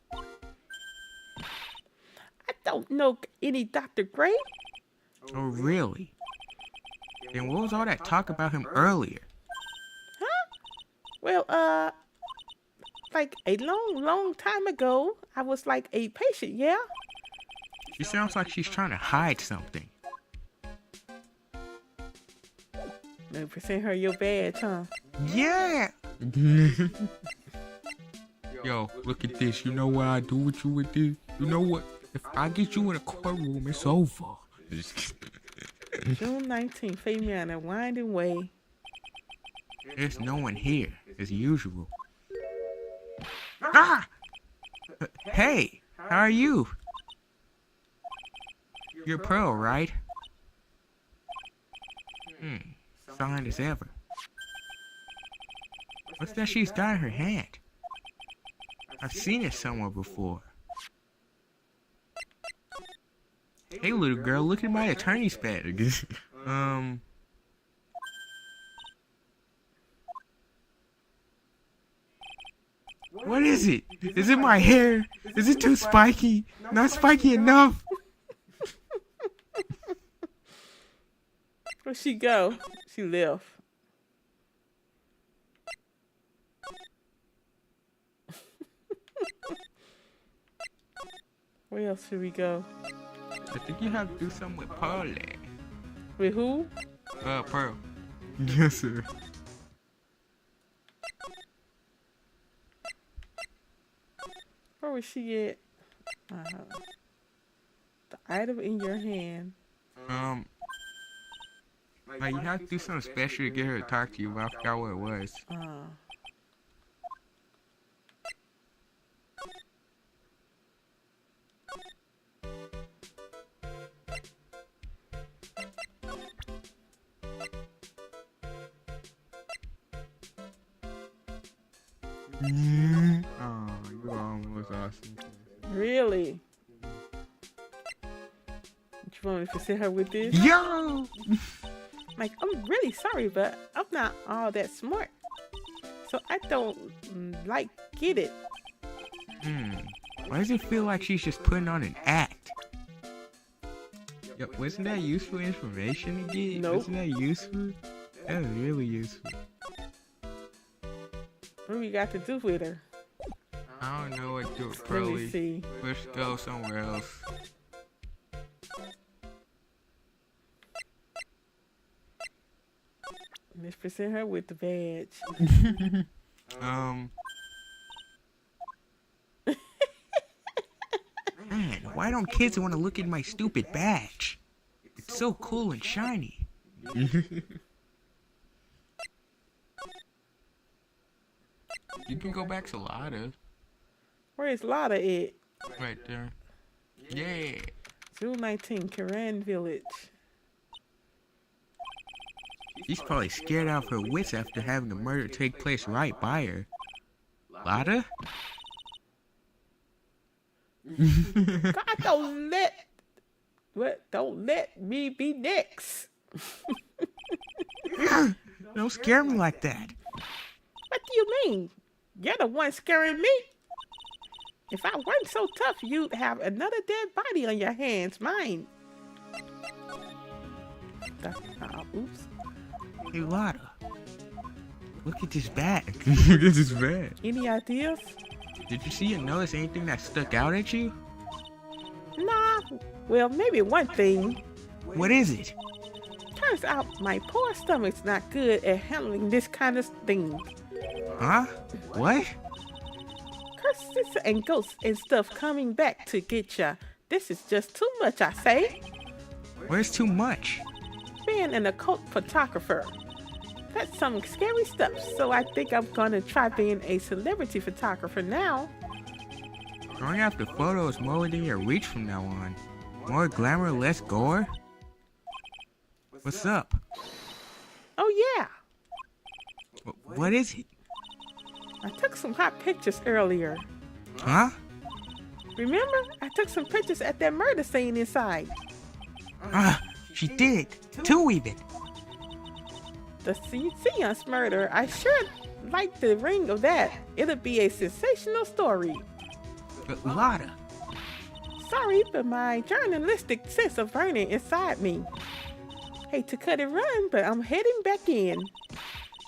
I don't know any Dr. Gray. Oh, really? Then what was all that talk about him earlier? Huh? Well, like a long time ago. I was like a patient, yeah? She sounds like she's trying to hide something. Maybe present her your badge, huh? Yeah! Yo, look at this. You know what I do with you with this? You know what? If I get you in a courtroom, it's over. June 19th, Faye Manor, winding way. There's no one here, as usual. Ah! Hey, how are you? You're Pearl, right? Fine as ever. What's that she's got in her hand? I've seen it somewhere before. Hey, little girl, look at my attorney's badge. What is it? Is it my hair? Is it too spiky? Not spiky enough? Where'd she go? She left. Where else should we go? I think you have to do something with Pearl. With who? Pearl. Yes, sir. Where was she at? The item in your hand. Like you have to do something special to get her to talk to you, but I forgot what it was. Oh, you almost awesome. Really? You want me to sit her with this? Yo! Like, I'm really sorry, but I'm not all that smart. So I don't, get it. Why does it feel like she's just putting on an act? Yo, wasn't that useful information again? Nope. Wasn't that useful? That was really useful. What we got to do with her? I don't know what to do with Let Pearly. me see. Let's go somewhere else. Let's present her with the badge. Man, why don't kids want to look at my stupid badge? It's so cool and shiny. You can go back to Lada. Where is Lotta at? Right there. Yeah. June 19, Karan Village. She's probably scared out of her wits after having a murder take place right by her. Lada? God, don't let me be next. Don't scare me like that. What do you mean? You're the one scaring me. If I weren't so tough, you'd have another dead body on your hands. Mine. Oops. Hey, Lada. Look at this bag. Look at this bag. Any ideas? Did you see or notice anything that stuck out at you? Nah. Well, maybe one thing. What is it? Turns out my poor stomach's not good at handling this kind of thing. Huh? What? Curses and ghosts and stuff coming back to get ya. This is just too much, I say. Where's too much? Being an occult photographer. That's some scary stuff, so I think I'm gonna try being a celebrity photographer now. Going after photos more within your reach from now on. More glamour, less gore? What's up? Oh yeah, What is it? I took some hot pictures earlier. Huh? Remember? I took some pictures at that murder scene inside. She did. Two even. The seance murder, I sure like the ring of that. It'll be a sensational story. But Lada. Sorry, but my journalistic sense of burning inside me. Hate to cut it run, but I'm heading back in.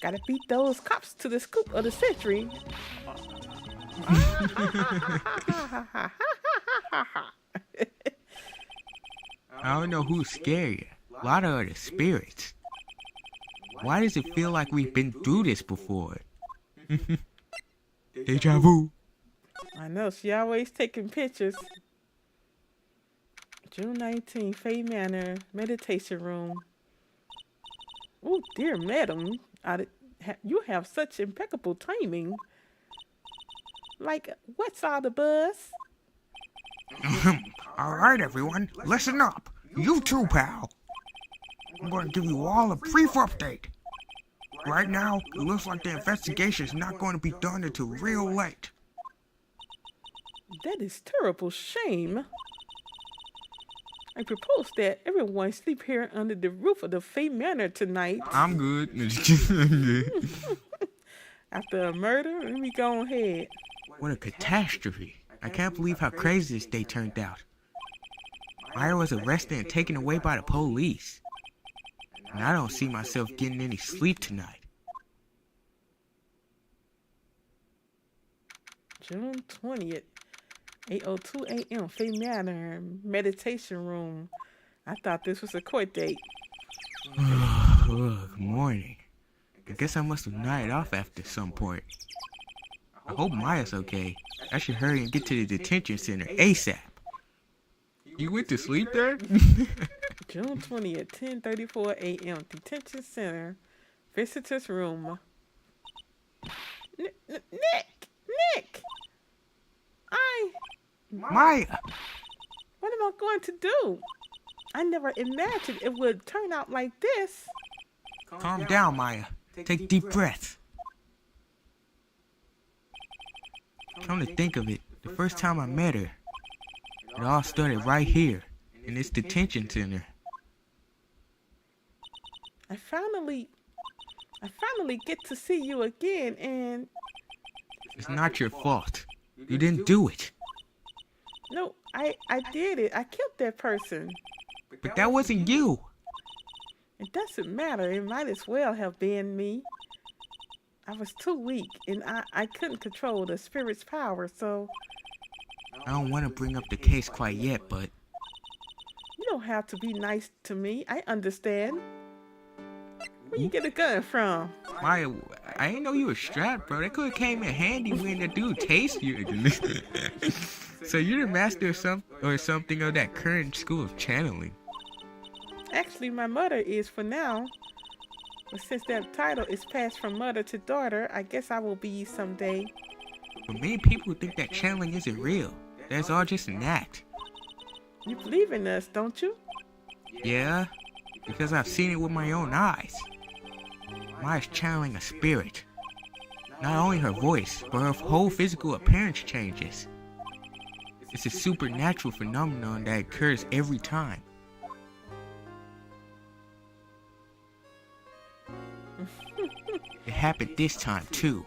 Gotta beat those cops to the scoop of the century. I don't know who's scarier. Lotta or the spirits. Why does it feel like we've been through this before? Deja vu. I know, she always taking pictures. June 19th, Faye Manor, meditation room. Oh, dear madam, you have such impeccable timing. Like, what's all the buzz? Alright, everyone, listen up. You too, pal. I'm going to give you all a brief update. Right now, it looks like the investigation is not going to be done until real late. That is terrible shame. I propose that everyone sleep here under the roof of the Faye Manor tonight. I'm good. After a murder, let me go ahead. What a catastrophe. I can't believe how crazy this day turned out. Myra was arrested and taken away by the police. And I don't see myself getting any sleep tonight. June 20th, 8:02 a.m., Faye Manor, meditation room. I thought this was a court date. Good morning. I guess I must have nodded off after some point. I hope Maya's okay. I should hurry and get to the detention center ASAP. You went to sleep there? June 20th, 10:34 a.m., detention center, visitors room. Nick! Maya! What am I going to do? I never imagined it would turn out like this. Calm down, Maya. Take deep breaths. Come to think of it, the first time I met her, it all started right here, in this detention center. I finally get to see you again, and... It's not your fault. You didn't do it. No, I did it. I killed that person. But that wasn't you. It doesn't matter. It might as well have been me. I was too weak, and I couldn't control the spirit's power, so... I don't want to bring up the case quite yet, but... You don't have to be nice to me. I understand. Where you get a gun from? Maya, I didn't know you were strapped, bro. That could have came in handy when the dude tased you. So you're the master or something of that current school of channeling. Actually, my mother is for now. But since that title is passed from mother to daughter, I guess I will be someday. But many people think that channeling isn't real. That's all just an act. You believe in us, don't you? Yeah, because I've seen it with my own eyes. Maya's channeling a spirit. Not only her voice, but her whole physical appearance changes. It's a supernatural phenomenon that occurs every time. It happened this time too.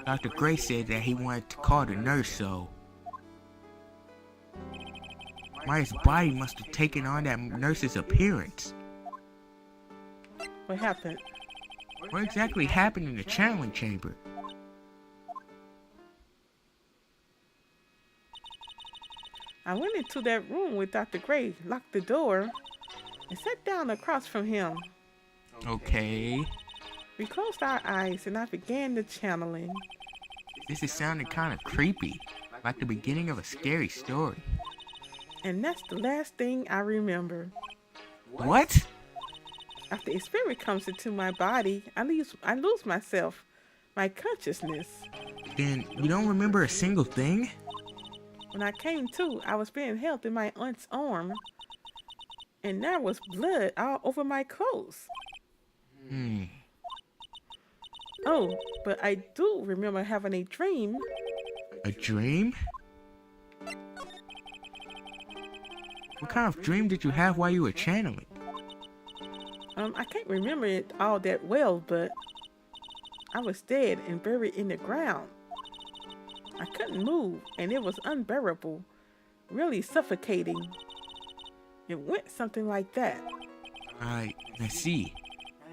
Dr. Gray said that he wanted to call the nurse, so... Maya's body must have taken on that nurse's appearance. What happened? What exactly happened in the channeling chamber? I went into that room with Dr. Gray, locked the door, and sat down across from him. Okay. We closed our eyes and I began the channeling. This is sounding kind of creepy, like the beginning of a scary story. And that's the last thing I remember. What? After a spirit comes into my body, I lose myself, my consciousness. Then you don't remember a single thing? When I came to, I was being held in my aunt's arm, and there was blood all over my clothes. Oh, but I do remember having a dream. A dream? What kind of dream did you have while you were channeling? I can't remember it all that well, but I was dead and buried in the ground. I couldn't move, and it was unbearable, really suffocating. It went something like that. I see.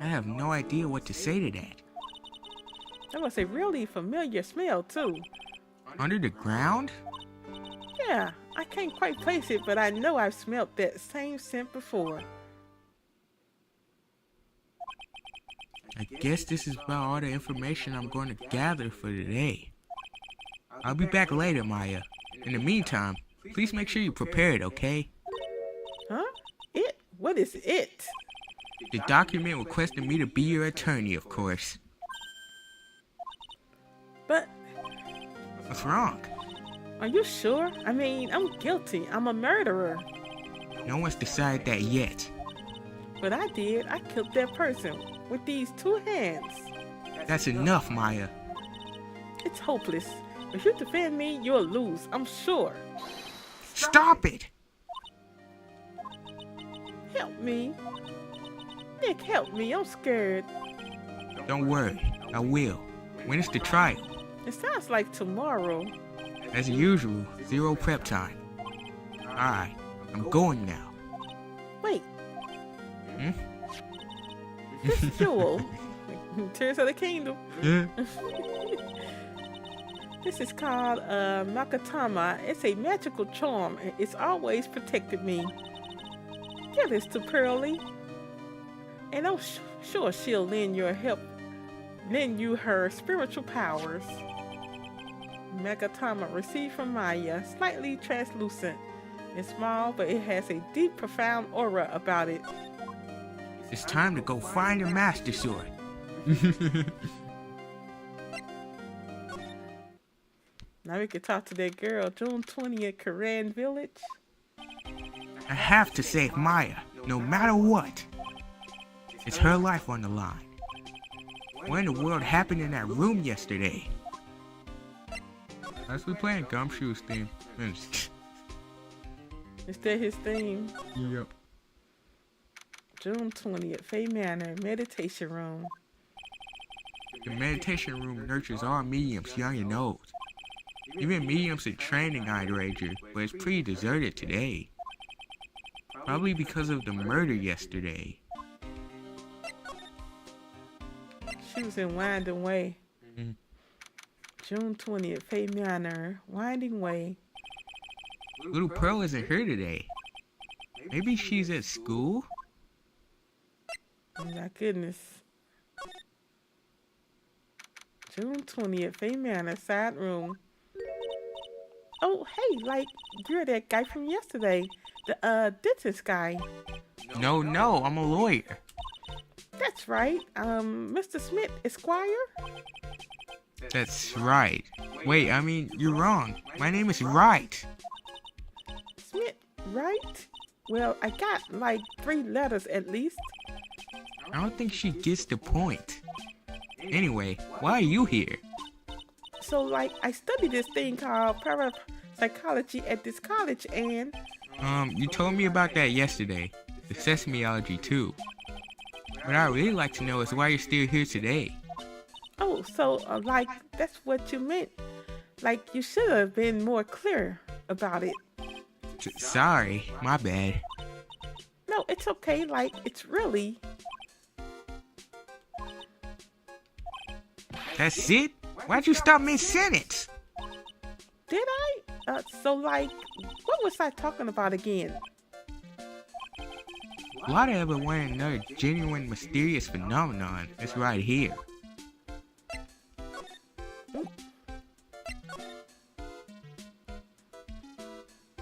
I have no idea what to say to that. That was a really familiar smell, too. Under the ground? Yeah, I can't quite place it, but I know I've smelt that same scent before. I guess this is about all the information I'm going to gather for today. I'll be back later, Maya. In the meantime, please make sure you're prepared, okay? Huh? It? What is it? The document requesting me to be your attorney, of course. But, What's wrong? are you sure? I mean, I'm guilty. I'm a murderer. No one's decided that yet. But I did. I killed that person with these 2 hands. That's enough, Maya. It's hopeless. If you defend me, you'll lose. I'm sure. Stop it! Help me. Nick, help me. I'm scared. Don't worry, I will. When is the trial? It sounds like tomorrow. As usual, 0 prep time. Alright, I'm going now. Wait, Hmm? this jewel. Tears of the Kingdom. Yeah. This is called Makatama. It's a magical charm, and it's always protected me. Give this to Pearlie, and I'm sure she'll lend you her spiritual powers. Makatama received from Maya, slightly translucent and small, but it has a deep, profound aura about it. It's time to go find a master sword. Now we can talk to that girl, June 20th, Korean Village. I have to save Maya, no matter what. It's her life on the line. What in the world happened in that room yesterday? As we playing Gumshoe's theme. Is that his theme? Yep. June 20th, Faye Manor, meditation room. The meditation room nurtures all mediums, young and old. Even mediums in training, I'd wager, but it's pretty deserted today. Probably because of the murder yesterday. She was in Winding Way. Mhm. June 20th, Faye Manor, Winding Way. Little Pearl isn't here today. Maybe she's at school? Oh my goodness. June 20th, Faye Manor, side room. Oh, hey, like, you're that guy from yesterday. The, dentist guy. No, I'm a lawyer. That's right. Mr. Smith, Esquire? That's right. Wait, I mean, you're wrong. My name is Wright. Smith, right? Well, I got, like, 3 letters at least. I don't think she gets the point. Anyway, why are you here? So, like, I studied this thing called parapsychology at this college, and... You told me about that yesterday. The sesameology too. What I'd really like to know is why you're still here today. Oh, so, like, that's what you meant. Like, you should have been more clear about it. Sorry, my bad. No, it's okay. Like, it's really... That's it? Why'd you stop mid-sentence? Did I? So, like, what was I talking about again? A lot of ever wanted another genuine mysterious phenomenon. It's right here.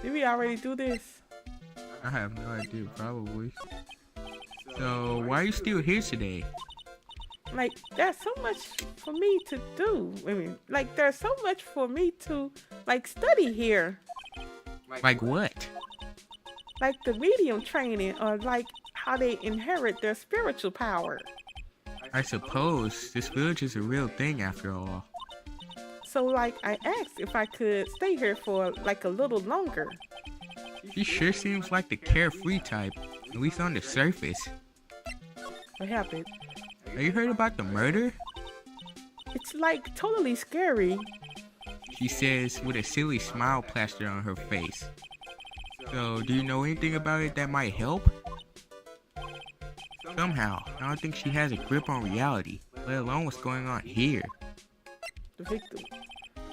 Did we already do this? I have no idea, probably. So, why are you still here today? Like, there's so much for me to do. I mean, like, there's so much for me to, like, study here. Like what? Like the medium training, or like how they inherit their spiritual power. I suppose this village is a real thing after all. So, like, I asked if I could stay here for, like, a little longer. She sure seems like the carefree type, at least on the surface. What happened? Have you heard about the murder? It's, like, totally scary. She says with a silly smile plastered on her face. So, do you know anything about it that might help? Somehow, I don't think she has a grip on reality, let alone what's going on here. The victim.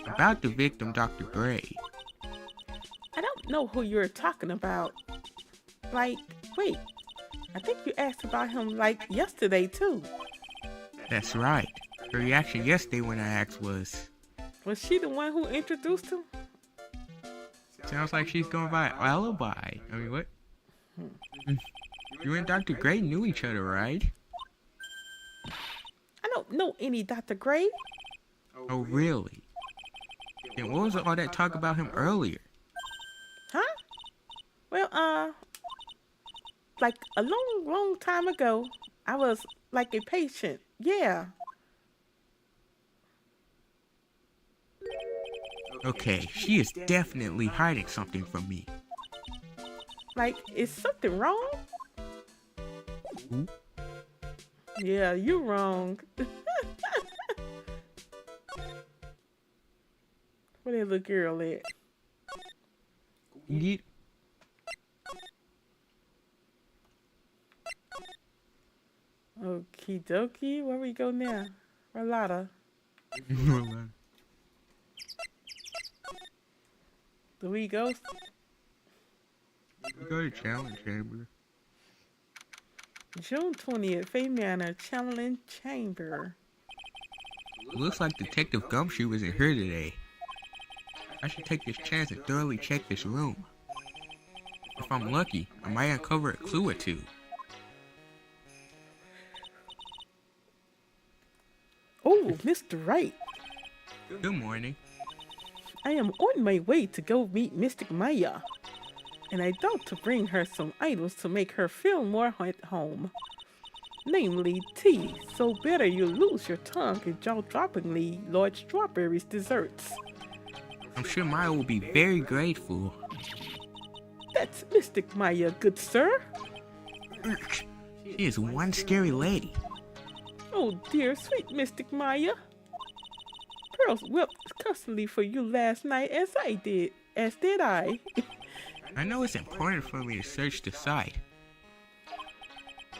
About the victim, Dr. Gray. I don't know who you're talking about. Like, wait. I think you asked about him like yesterday too. That's right. Her reaction yesterday when I asked was, Was she the one who introduced him? sounds like she's going by alibi. I mean, what? You and Dr. Gray knew each other, right? I don't know any Dr. Gray. Oh, really? Then what was all that talk about him earlier? Huh? Well, like a long time ago, I was like a patient. Yeah. Okay, she is definitely hiding something from me. Like, is something wrong? Who? Yeah, you're wrong. Where that little girl at? Indeed. Okie dokie. Where we go now? Rolata. Do we go? We go to challenge chamber. June 20th, Fay Manor, Challenge Chamber. Looks like Detective Gumshoe isn't here today. I should take this chance and thoroughly check this room. If I'm lucky, I might uncover a clue or two. Oh, Mr. Wright. Good morning. I am on my way to go meet Mystic Maya. And I thought to bring her some items to make her feel more at home. Namely, tea, so better you lose your tongue and jaw-droppingly Lord Strawberry's desserts. I'm sure Maya will be very grateful. That's Mystic Maya, good sir. She is one scary lady. Oh dear, sweet Mystic Maya. Pearls wept constantly for you last night as did I. I know it's important for me to search the site,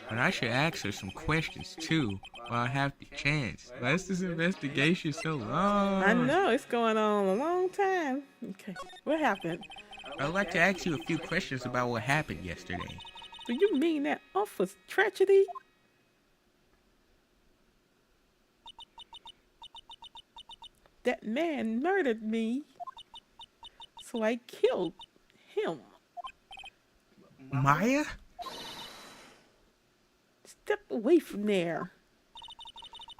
but I should ask her some questions too while I have the chance. Why is this investigation so long? I know, it's going on a long time. Okay, what happened? I'd like to ask you a few questions about what happened yesterday. Do you mean that awful tragedy? That man murdered me, so I killed him. Maya? Step away from there.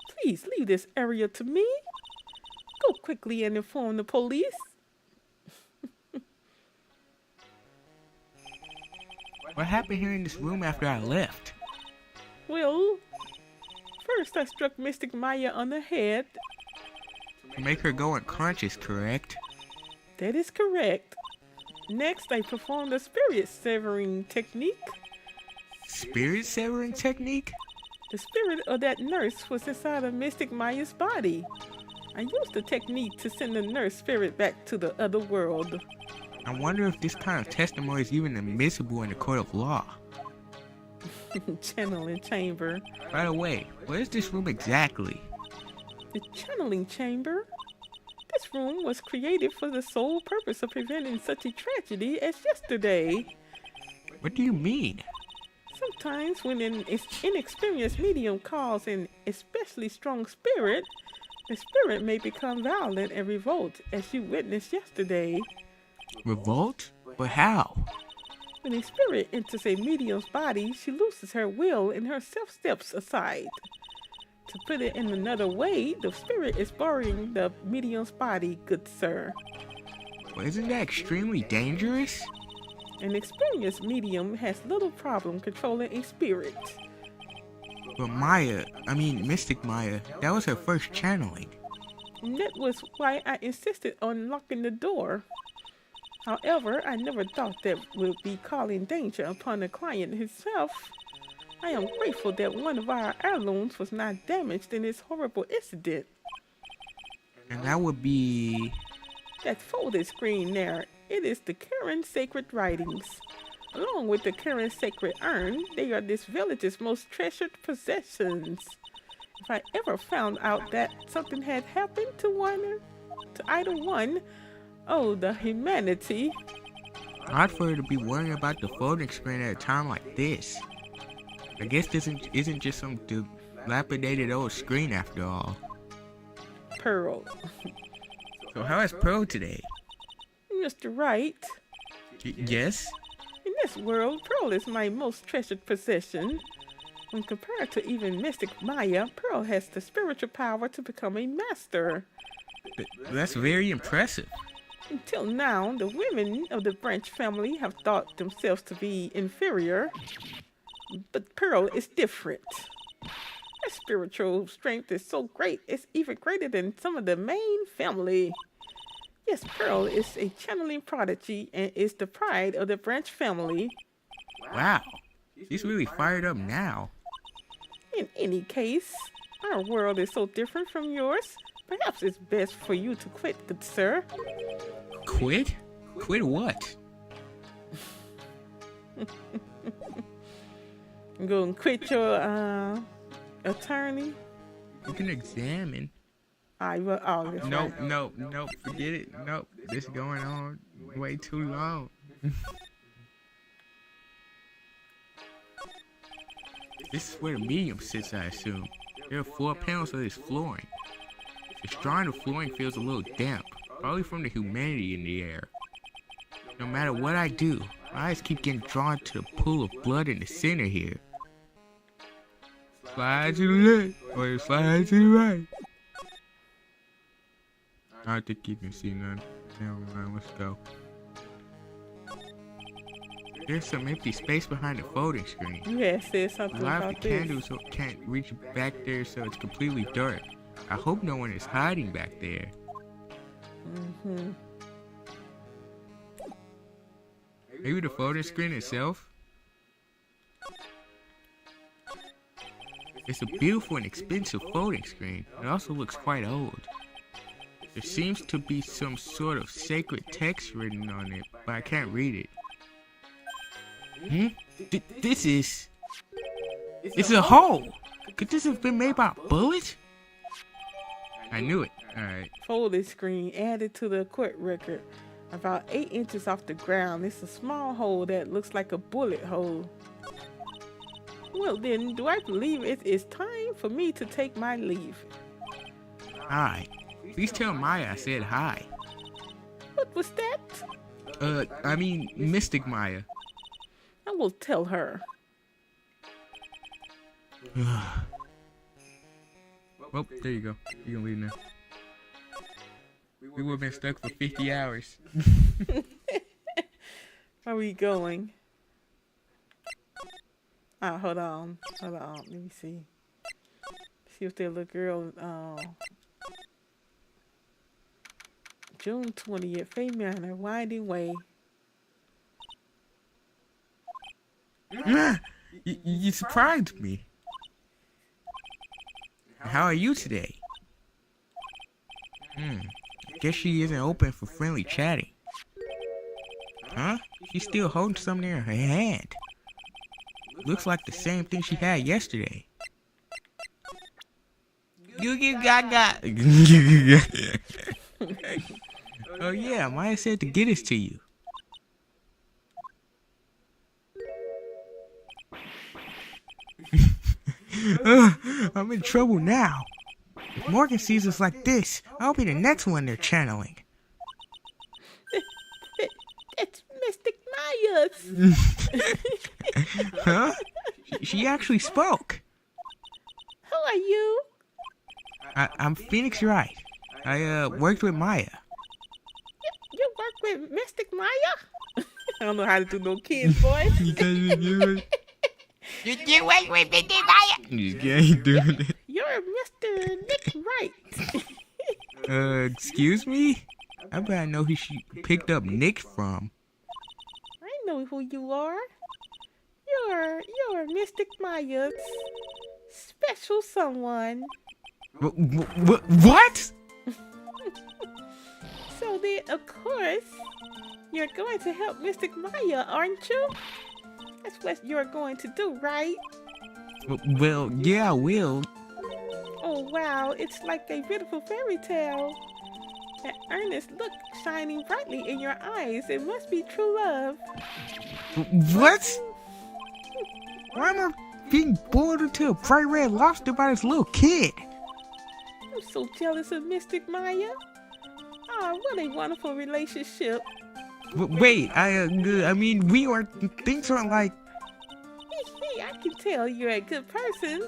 Please leave this area to me. Go quickly and inform the police. What happened here in this room after I left? Well, first I struck Mystic Maya on the head. To make her go unconscious, correct? That is correct. Next, I performed a spirit severing technique. Spirit severing technique? The spirit of that nurse was inside of Mystic Maya's body. I used the technique to send the nurse spirit back to the other world. I wonder if this kind of testimony is even admissible in the court of law. Channeling chamber. By the way, what is this room exactly? The channeling chamber? This room was created for the sole purpose of preventing such a tragedy as yesterday. What do you mean? Sometimes when an inexperienced medium calls an especially strong spirit, the spirit may become violent and revolt, as you witnessed yesterday. Revolt? But how? When a spirit enters a medium's body, she loses her will and her self steps aside. To put it in another way, the spirit is borrowing the medium's body, good sir. Well, isn't that extremely dangerous? An experienced medium has little problem controlling a spirit. But Mystic Maya, that was her first channeling. And that was why I insisted on locking the door. However, I never thought that would be calling danger upon the client himself. I am grateful that one of our heirlooms was not damaged in this horrible incident. And that would be... That folded screen there, it is the Karen sacred writings. Along with the Karen sacred urn, they are this village's most treasured possessions. If I ever found out that something had happened to either one, oh, the humanity. I'd prefer to be worrying about the folding screen at a time like this. I guess this isn't just some dilapidated old screen after all. Pearl. So how is Pearl today? Mr. Wright. Yes? In this world, Pearl is my most treasured possession. When compared to even Mystic Maya, Pearl has the spiritual power to become a master. That's very impressive. Until now, the women of the Branch family have thought themselves to be inferior. But Pearl is different. Her spiritual strength is so great, it's even greater than some of the main family. Yes, Pearl is a channeling prodigy and is the pride of the Branch family. Wow, she's really fired up now. In any case, our world is so different from yours. Perhaps it's best for you to quit, good sir. Quit? Quit what? I'm going to quit your attorney. You can examine. Nope, right. Nope, forget it. Nope, this is going on way too long. This is where the medium sits, I assume. There are 4 panels of this flooring. The straw in the flooring feels a little damp, probably from the humidity in the air. No matter what I do, my eyes keep getting drawn to the pool of blood in the center here. Slide to the left, or slide to the right. I don't think you can see none. Never mind, let's go. There's some empty space behind the folding screen. You had said something about this. A lot of of the candles can't reach back there, so it's completely dark. I hope no one is hiding back there. Maybe the folding screen itself? It's a beautiful and expensive folding screen. It also looks quite old. There seems to be some sort of sacred text written on it, but I can't read it. This is... It's a hole! Could this have been made by a bullet? I knew it. Alright. Folding screen added to the court record. About 8 inches off the ground. It's a small hole that looks like a bullet hole. Well then, do I believe it is time for me to take my leave? Hi. Please tell Maya I said hi. What was that? I mean Mystic Maya. I will tell her. Well, there you go. You can leave now. We would have been stuck for 50 hours. Where are we going? Hold on. Let me see. See if that little girl, June 20th, Fay Manor, Winding Way. You surprised me. How are you today? Guess she isn't open for friendly chatting. Huh? She's still holding something in her hand. Looks like the same thing she had yesterday. Goo gaga. Oh yeah, Maya said to get this to you. I'm in trouble now. If Morgan sees us like this, I'll be the next one they're channeling. It's Mystic Maya's. Huh? She actually spoke. Who are you? I'm Phoenix Wright. I worked with Maya. You work with Mystic Maya? I don't know how to do no kids voice. You can't do it. You work with Mystic Maya? You can't do it. You're Mr. Nick Wright. Excuse me? I bet I know who she picked up Nick from. I know who you are. You're Mystic Maya's special someone. What? So then, of course, you're going to help Mystic Maya, aren't you? That's what you're going to do, right? Well, yeah, I will. wow, it's like a beautiful fairy tale. That earnest look shining brightly in your eyes. It must be true love. What? Why am I being boiled into a bright red lobster by this little kid? I'm so jealous of Mystic Maya. Ah, what a wonderful relationship. Wait, I mean, things aren't like... Hey, I can tell you're a good person.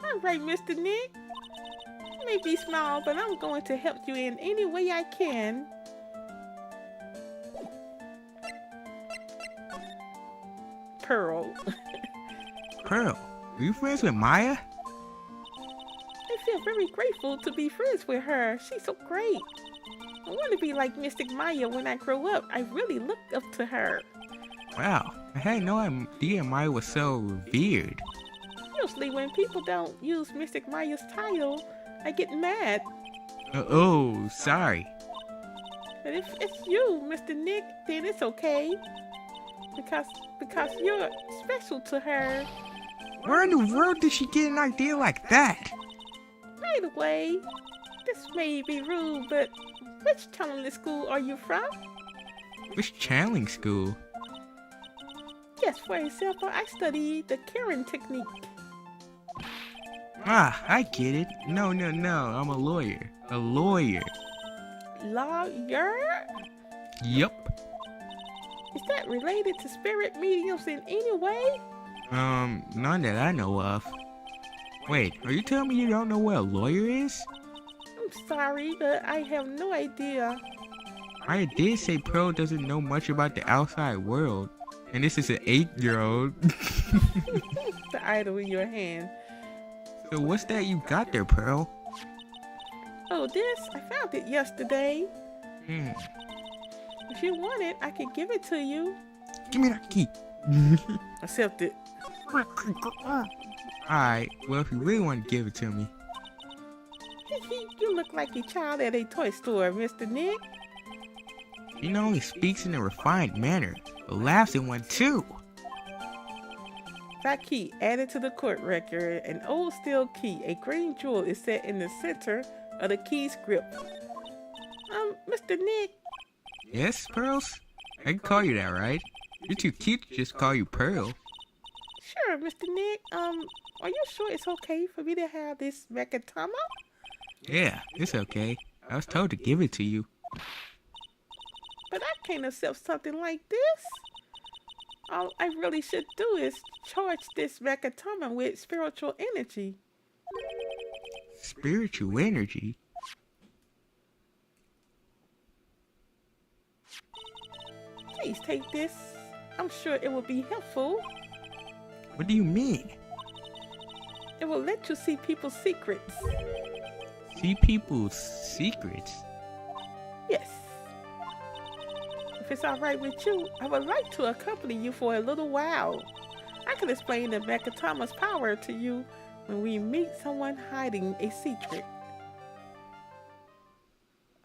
All right, Mr. Nick. You may be small, but I'm going to help you in any way I can. Pearl. Pearl, are you friends with Maya? I feel very grateful to be friends with her. She's so great. I want to be like Mystic Maya when I grow up. I really look up to her. Wow, I had no idea Maya was so revered. Usually when people don't use Mystic Maya's title, I get mad. Oh, sorry. But if it's you, Mr. Nick, then it's okay. Because you're special to her. Where in the world did she get an idea like that? By the way, this may be rude, but which culinary school are you from? Which channeling school? Yes, for example, I study the Karen technique. Ah, I get it. No, I'm a lawyer. A lawyer. Lawyer? Yup. Is that related to spirit mediums in any way? None that I know of. Wait, are you telling me you don't know what a lawyer is? I'm sorry, but I have no idea. I did say Pearl doesn't know much about the outside world. And this is an 8-year-old. The idol in your hand. So what's that you got there, Pearl? Oh, this? I found it yesterday. If you want it, I can give it to you. Give me that key. Accept it. Alright, well if you really want to give it to me. You look like a child at a toy store, Mr. Nick. She not only speaks in a refined manner, but laughs in one too. That key added to the court record. An old steel key, a green jewel, is set in the center of the key's grip. Mr. Nick. Yes, Pearls? I can call you that, right? You're too cute to just call you Pearl. Sure, Mr. Nick. Are you sure it's okay for me to have this Mekatama? Yeah, it's okay. I was told to give it to you. But I can't accept something like this. All I really should do is charge this Mekatama with spiritual energy. Spiritual energy? Please take this. I'm sure it will be helpful. What do you mean? It will let you see people's secrets. See people's secrets? Yes. If it's alright with you, I would like to accompany you for a little while. I can explain the Mekatama's power to you when we meet someone hiding a secret.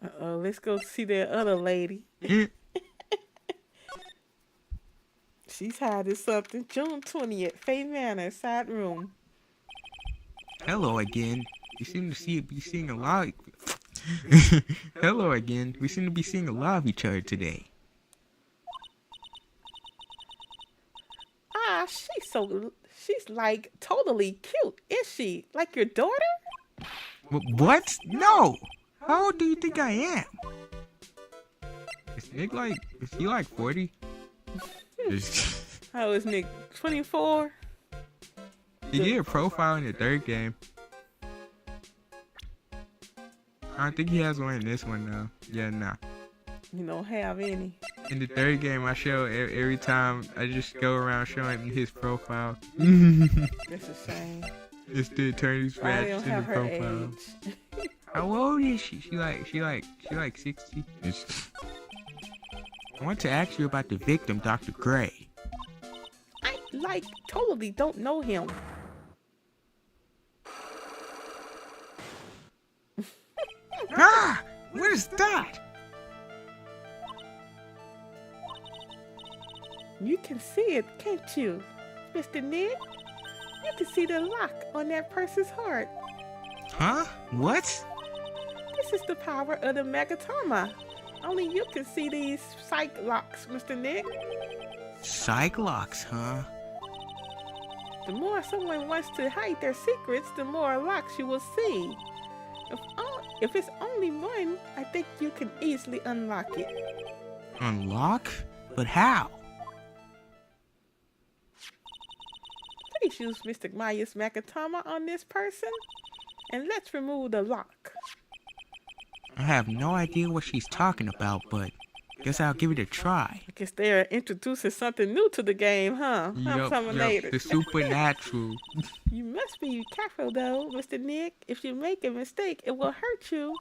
Uh-oh, let's go see that other lady. She's hiding something. June 20th, Faye Manor, side room. Hello again. You seem to be seeing a lot. Hello again. We seem to be seeing a lot of each other today. Ah, she's like totally cute, is she? Like your daughter? What? No! How old do you think I am? Is he like 40? How is Nick? 24? He did a profile in the third game. I don't think he has one in this one though. Yeah, nah. You don't have any. In the third game, I show every time I just go around showing his profile. That's a shame. Just the attorney's badge don't in the have her profile. age. How old is she? She like 60. I want to ask you about the victim, Dr. Gray. I totally don't know him. Ah! What is that? You can see it, can't you, Mr. Nick? You can see the lock on that person's heart. Huh? What? This is the power of the Megatama. Only you can see these psych locks, Mr. Nick. Psych locks, huh? The more someone wants to hide their secrets, the more locks you will see. If it's only one, I think you can easily unlock it. Unlock? But how? Please use Mr. Maya's Megatama on this person, and let's remove the lock. I have no idea what she's talking about, but guess I'll give it a try. I guess they're introducing something new to the game, huh? Yup, the supernatural. You must be careful though, Mr. Nick. If you make a mistake, it will hurt you.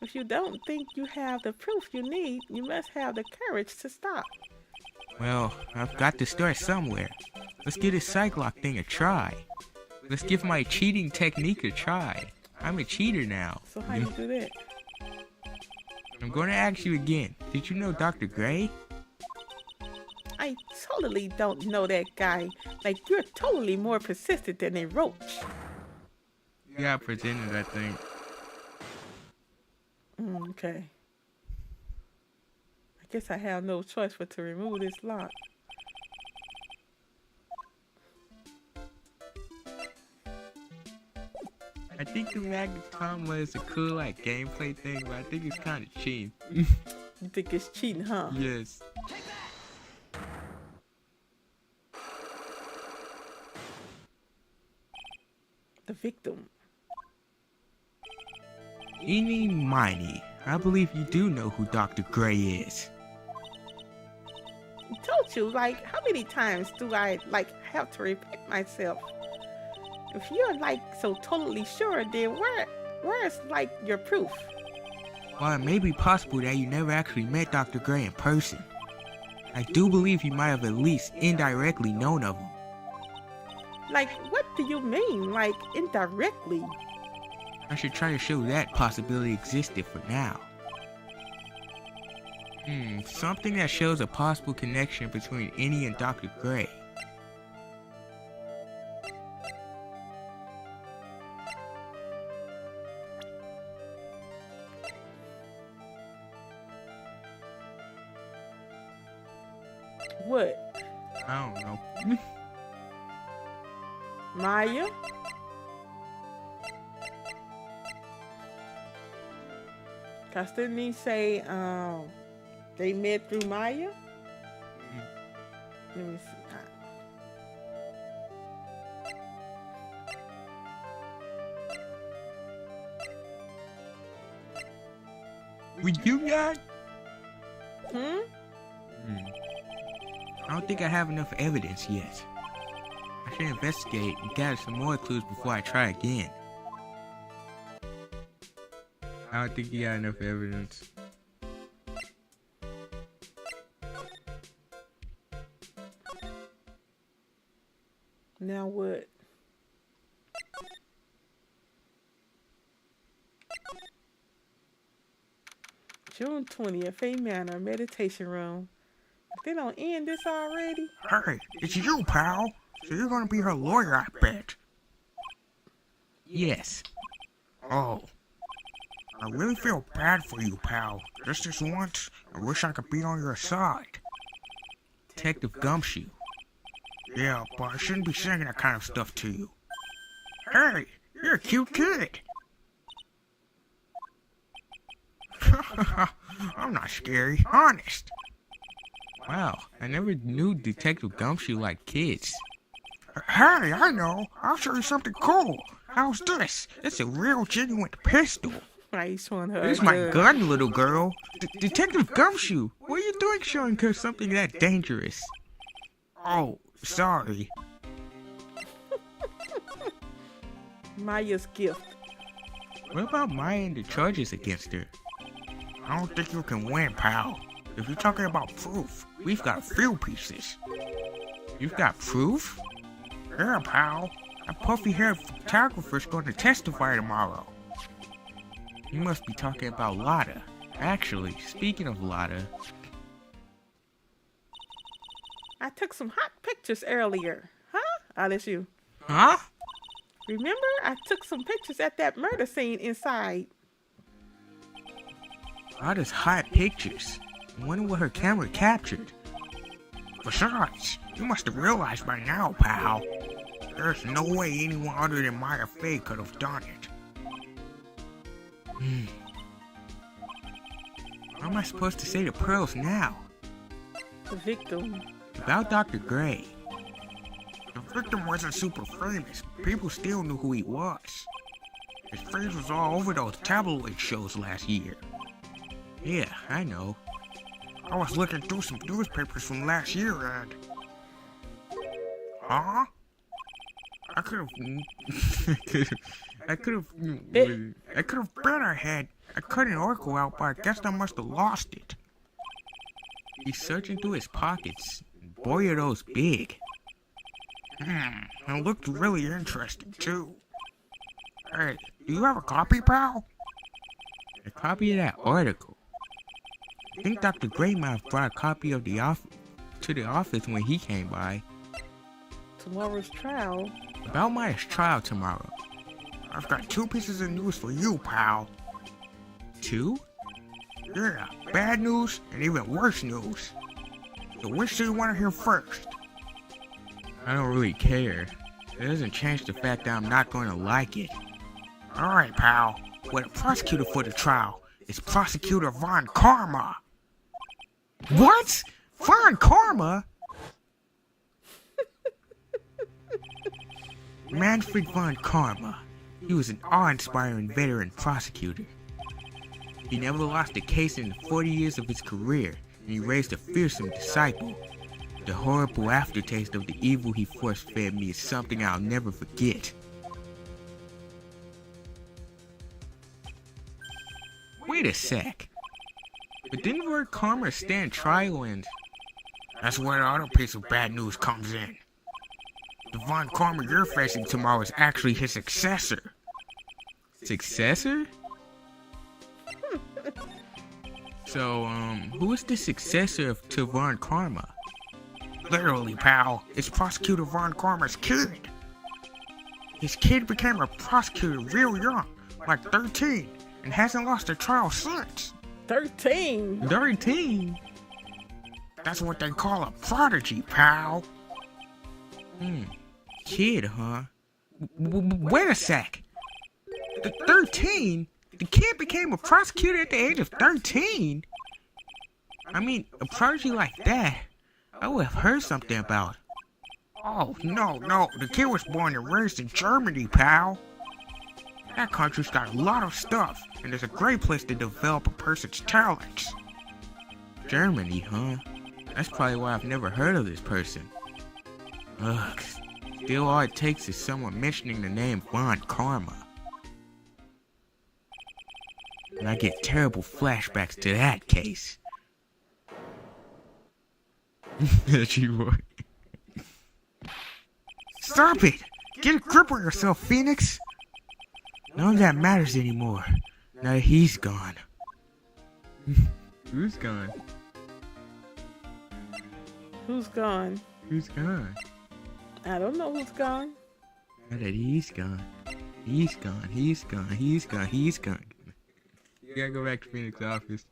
If you don't think you have the proof you need, you must have the courage to stop. Well, I've got to start somewhere. Let's give this Cyclock thing a try. Let's give my cheating technique a try. I'm a cheater now. So how you do that? I'm going to ask you again. Did you know Dr. Gray? I totally don't know that guy. Like, you're totally more persistent than a roach. You got presented, I think. Okay. I guess I have no choice but to remove this lock. I think the Magatama is a cool, like, gameplay thing, but I think it's kind of cheap. You think it's cheating, huh? Yes. The victim. Eeny miny. I believe you do know who Dr. Gray is. I told you, like, how many times do I, like, have to repeat myself? If you're, like, so totally sure, then where's, like, your proof? Well, it may be possible that you never actually met Dr. Gray in person. I do believe you might have at least indirectly known of him. Like, what do you mean, like, indirectly? I should try to show that possibility existed for now. Something that shows a possible connection between Annie and Dr. Gray. What? I don't know. Maya? Cause didn't he say they met through Maya? Let me see. Would you guys? Hmm? I don't think I have enough evidence yet. I should investigate and gather some more clues before I try again. I don't think you got enough evidence. Now what? June 20th, A Manor, meditation room. If they don't end this already? Hey, it's you, pal. So you're gonna be her lawyer, I bet. Yes. Oh. I really feel bad for you, pal. Just this once, I wish I could be on your side. Detective Gumshoe. Yeah, but I shouldn't be saying that kind of stuff to you. Hey, you're a cute kid. I'm not scary, honest. Wow, I never knew Detective Gumshoe liked kids. Hey, I know. I'll show you something cool. How's this? It's a real genuine pistol. Why you showing her? Here's my gun, little girl. Detective Gumshoe, what are you doing showing her something that dangerous? Oh, sorry. Maya's gift. What about Maya and the charges against her? I don't think you can win, pal. If you're talking about proof, we've got a few pieces. You've got proof? Yeah, pal. That puffy-haired photographer's going to testify tomorrow. You must be talking about Lotta. Actually, speaking of Lotta... I took some hot pictures earlier. Huh? Oh, that's you. Huh? Remember, I took some pictures at that murder scene inside. All those hot pictures. I wonder what her camera captured. Besides, you must have realized by now, pal. There's no way anyone other than Maya Fey could have done it. How am I supposed to say the pearls now? The victim. About Dr. Gray. The victim wasn't super famous. People still knew who he was. His face was all over those tabloid shows last year. Yeah, I know. I was looking through some newspapers from last year and... Huh? I could have bet I cut an oracle out, but I guess I must have lost it. He's searching through his pockets. Boy, are those big. It looked really interesting, too. Hey, do you have a copy, pal? A copy of that article? I think Dr. Gray might have brought a copy of the office when he came by. Tomorrow's trial. About Maya's trial tomorrow. I've got 2 pieces of news for you, pal. 2? Yeah, bad news and even worse news. So which do you want to hear first? I don't really care. It doesn't change the fact that I'm not going to like it. Alright, pal. Well, the prosecutor for the trial is Prosecutor Von Karma. What? Von Karma? Manfred Von Karma. He was an awe-inspiring veteran prosecutor. He never lost a case in the 40 years of his career, and he raised a fearsome disciple. The horrible aftertaste of the evil he force-fed me is something I'll never forget. Wait a sec. But didn't Von Karma stand trial and... That's where the other piece of bad news comes in. The Von Karma you're facing tomorrow is actually his successor. Successor? So, who is the successor to Von Karma? Literally, pal, it's Prosecutor Von Karma's kid. His kid became a prosecutor real young, like 13, and hasn't lost a trial since. 13? 13? That's what they call a prodigy, pal. Kid, huh? Wait a sec. The 13? The kid became a prosecutor at the age of 13? I mean, a prodigy like that, I would have heard something about. Oh, no, the kid was born and raised in Germany, pal. That country's got a lot of stuff, and it's a great place to develop a person's talents. Germany, huh? That's probably why I've never heard of this person. Ugh, still all it takes is someone mentioning the name Von Karma. And I get terrible flashbacks to that case. She would. Stop it! Get a grip on yourself, Phoenix! None of that matters anymore. Now that he's gone. Who's gone? Who's gone? Who's gone? I don't know who's gone. Now that he's gone. He's gone. He's gone. He's gone. He's gone. You gotta go back to Phoenix's office.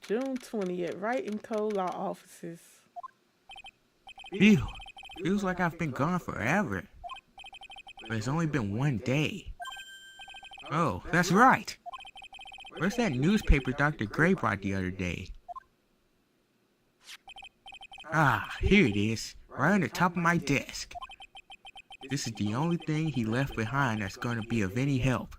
June 20th, right in cold law offices. Ew. Feels like I've been gone forever. But it's only been 1 day. Oh, that's right. Where's that newspaper Dr. Gray brought the other day? Ah, here it is. Right on the top of my desk. This is the only thing he left behind that's going to be of any help.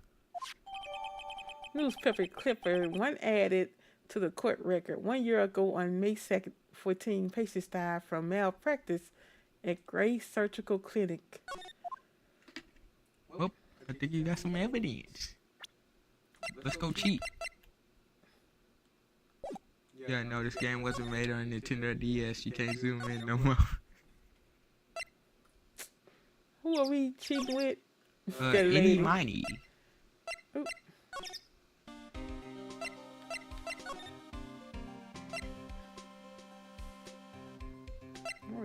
Newspaper clipper, one added to the court record 1 year ago on May 2nd, 14 patients died from malpractice at Gray Surgical Clinic. Well, I think you got some evidence. Let's go cheat. Yeah, no, this game wasn't made on Nintendo DS. You can't zoom in no more. Who are we cheating with? Any money.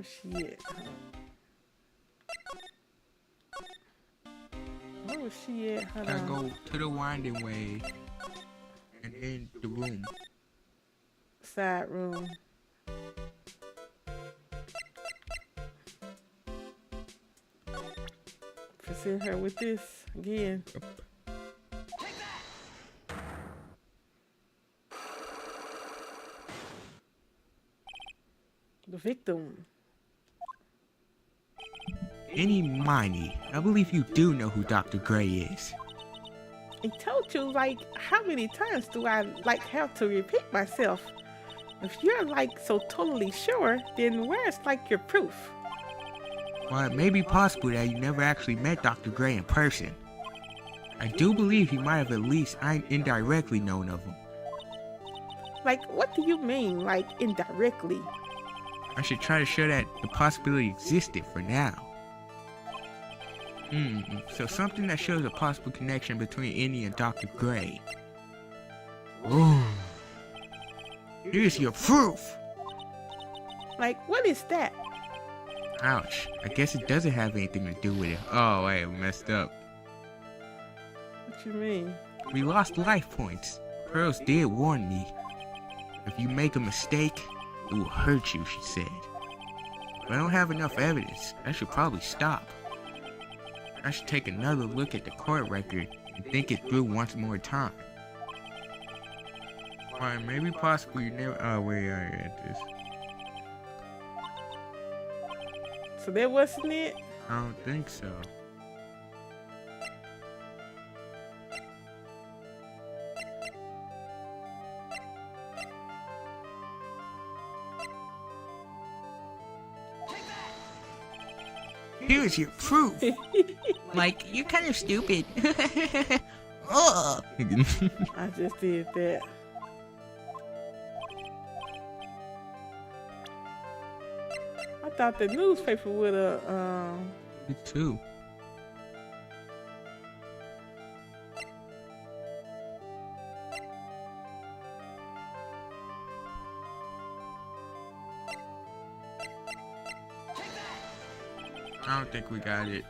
Where's she at? Where was she at? Hold Gotta on. go to the winding way. And in the room. Side room. Present her with this again. The victim. Any Miney, I believe you do know who Dr. Gray is. I told you, like, how many times do I, like, have to repeat myself? If you're, like, so totally sure, then where's, like, your proof? Well, it may be possible that you never actually met Dr. Gray in person. I do believe you might have at least indirectly known of him. Like, what do you mean, like, indirectly? I should try to show that the possibility existed for now. So something that shows a possible connection between Indy and Dr. Gray. Ooh. Here's your proof! Like, what is that? Ouch. I guess it doesn't have anything to do with it. Oh, wait, we messed up. What you mean? We lost life points. Pearls did warn me. If you make a mistake, it will hurt you, she said. But I don't have enough evidence. I should probably stop. I should take another look at the court record and think it through once more time. Alright, maybe possibly you never. Oh, wait, I at this. So that wasn't it? I don't think so. Here's your proof. Like, you're kind of stupid. Ugh. I just did that. I thought the newspaper would have, Me too. I don't think we got it.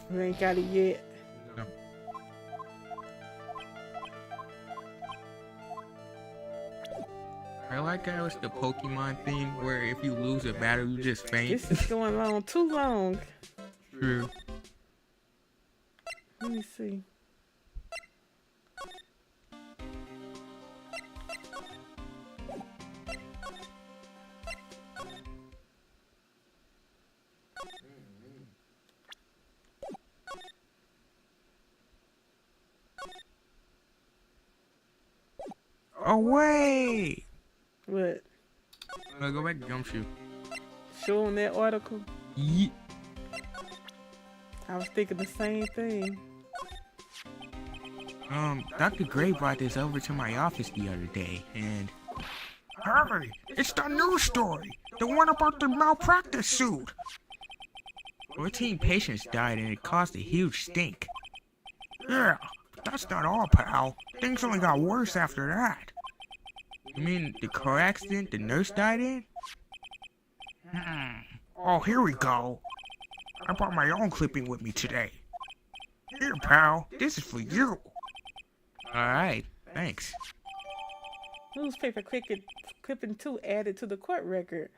we ain't got it yet. No. I like how it's the Pokemon theme where if you lose a battle, you just faint. This is going on too long. True. Let me see. Oh, wait! What? Go back to Gumshoe. Show them that article? Yeet. I was thinking the same thing. Dr. Gray brought this over to my office the other day, and... Hurry! It's the news story! The one about the malpractice suit! 14 patients died and it caused a huge stink. Yeah, but that's not all, pal. Things only got worse after that. You mean the car accident the nurse died in? Oh, here we go. I brought my own clipping with me today. Here, pal. This is for you. Alright, thanks. Newspaper clipping 2 added to the court record.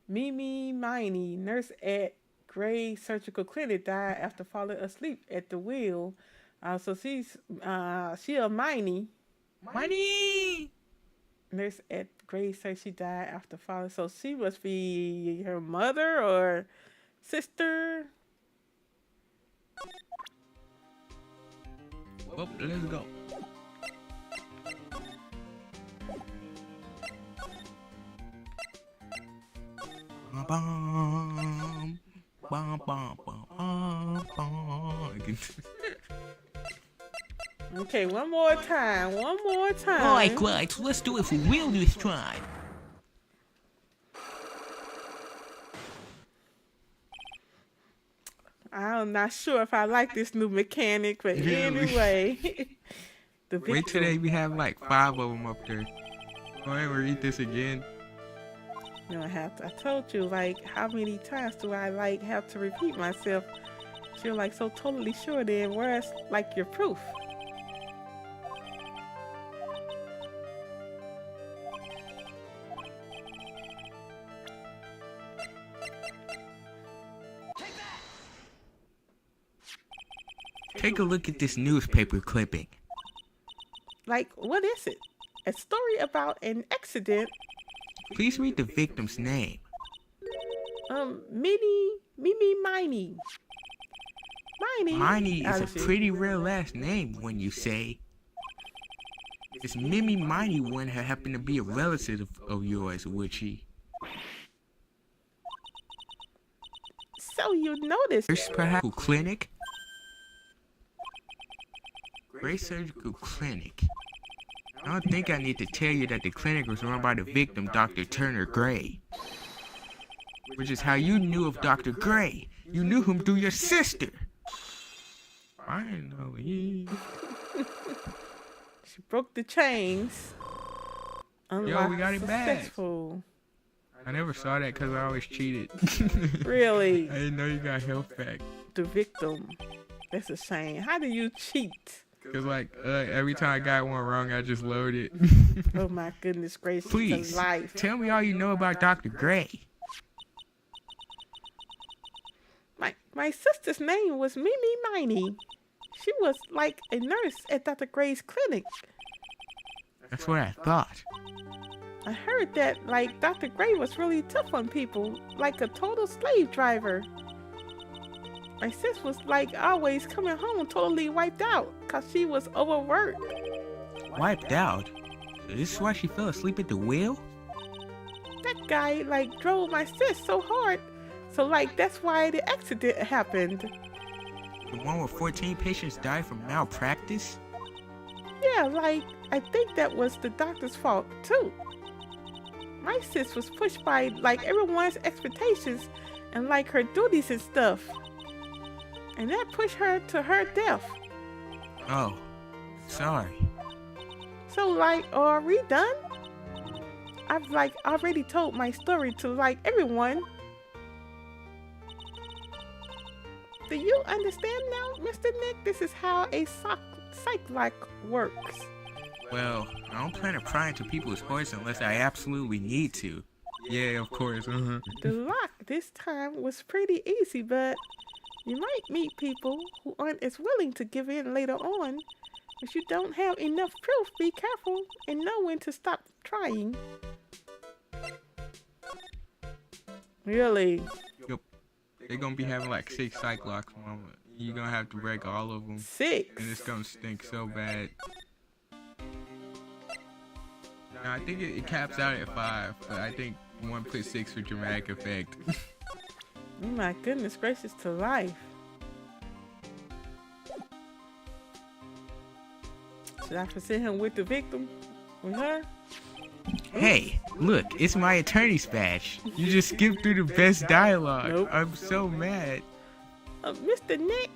Mimi Miney, nurse at Gray Surgical Clinic, died after falling asleep at the wheel. So she a Miney. Money! Nurse at Gray said she died after falling. So she must be her mother or sister. Well, let's go. Bum, bum, bum, bum, bum. Okay, one more time. Right, let's do it for real this time. I'm not sure if I like this new mechanic, but anyway. The Wait till we have like 5 of them up there. Go ahead and read this again. You know, I told you, like, how many times do I, like, have to repeat myself? You're, like, so totally sure then. Where's, like, your proof? Take a look at this newspaper clipping. Like, what is it? A story about an accident? Please read the victim's name. Mimi Miney. Miney is a pretty rare last name when you say. This Mimi Miney wouldn't happen to be a relative of yours, would she? So you noticed. First, perhaps clinic? Gray Surgical Clinic. I don't think I need to tell you that the clinic was run by the victim, Dr. Turner Gray. Which is how you knew of Dr. Gray. You knew him through your sister. Finally. She broke the chains. Yo, we got it back. Successful. I never saw that because I always cheated. Really? I didn't know you got health back. The victim. That's a shame. How do you cheat? Because, like, every time I got one wrong, I just loaded. Oh, my goodness gracious. Please, Life. tell me all you know about Dr. Gray. My sister's name was Mimi Miney. She was like a nurse at Dr. Gray's clinic. That's what I thought. I heard that, like, Dr. Gray was really tough on people, like a total slave driver. My sis was, like, always coming home totally wiped out because she was overworked. Wiped out? So this is why she fell asleep at the wheel? That guy, like, drove my sis so hard. So, like, that's why the accident happened. The one where 14 patients died from malpractice? Yeah, like, I think that was the doctor's fault, too. My sis was pushed by, like, everyone's expectations and, like, her duties and stuff. And that pushed her to her death. Oh, sorry. So, like, are we done? I've, like, already told my story to, like, everyone. Do you understand now, Mr. Nick? This is how a psych lock works. Well, I don't plan on prying to people's hearts unless I absolutely need to. Yeah, of course. The lock this time was pretty easy, but you might meet people who aren't as willing to give in later on. If you don't have enough proof, be careful and know when to stop trying. Really? Yep. They're gonna be having like 6 psych locks, mama. You're gonna have to break all of them. 6? And it's gonna stink so bad. No, I think it caps out at 5, but I think 1 put 6 for dramatic effect. Oh my goodness gracious to life. Should I present him with the victim? With her? Hey, look, it's my attorney's badge. You just skipped through the best dialogue. Nope. I'm so mad. Mr. Nick,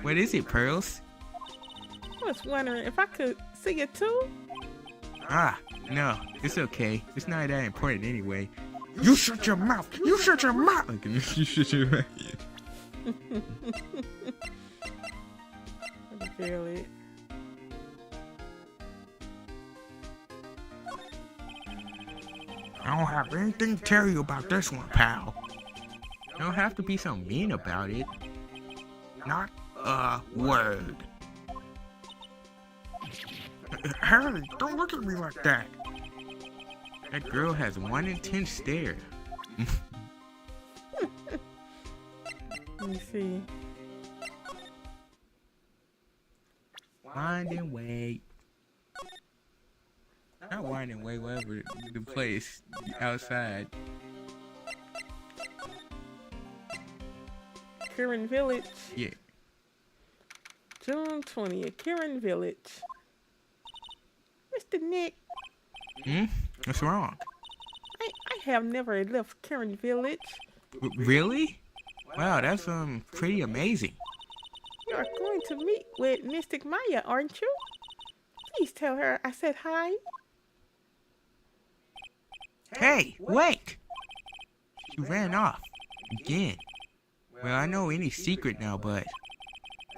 What is it, Pearls? I was wondering if I could see it too? Ah, no, it's okay. It's not that important anyway. You shut your mouth! You shut your mouth! You shut your mouth. I can feel it. I don't have anything to tell you about this one, pal. You don't have to be so mean about it. Not a word. Hey, don't look at me like that. That girl has 1 in 10 stare. Let me see. Wind and wait. Not wind and wait, whatever the place outside. Kieran Village. Yeah. June 20th, Kieran Village. Mr. Nick, What's wrong? I have never left Kieran Village. Really? Wow, that's pretty amazing. You are going to meet with Mystic Maya, aren't you? Please tell her I said hi. Hey, wait! She ran off. Again. Well, I know any secret now, but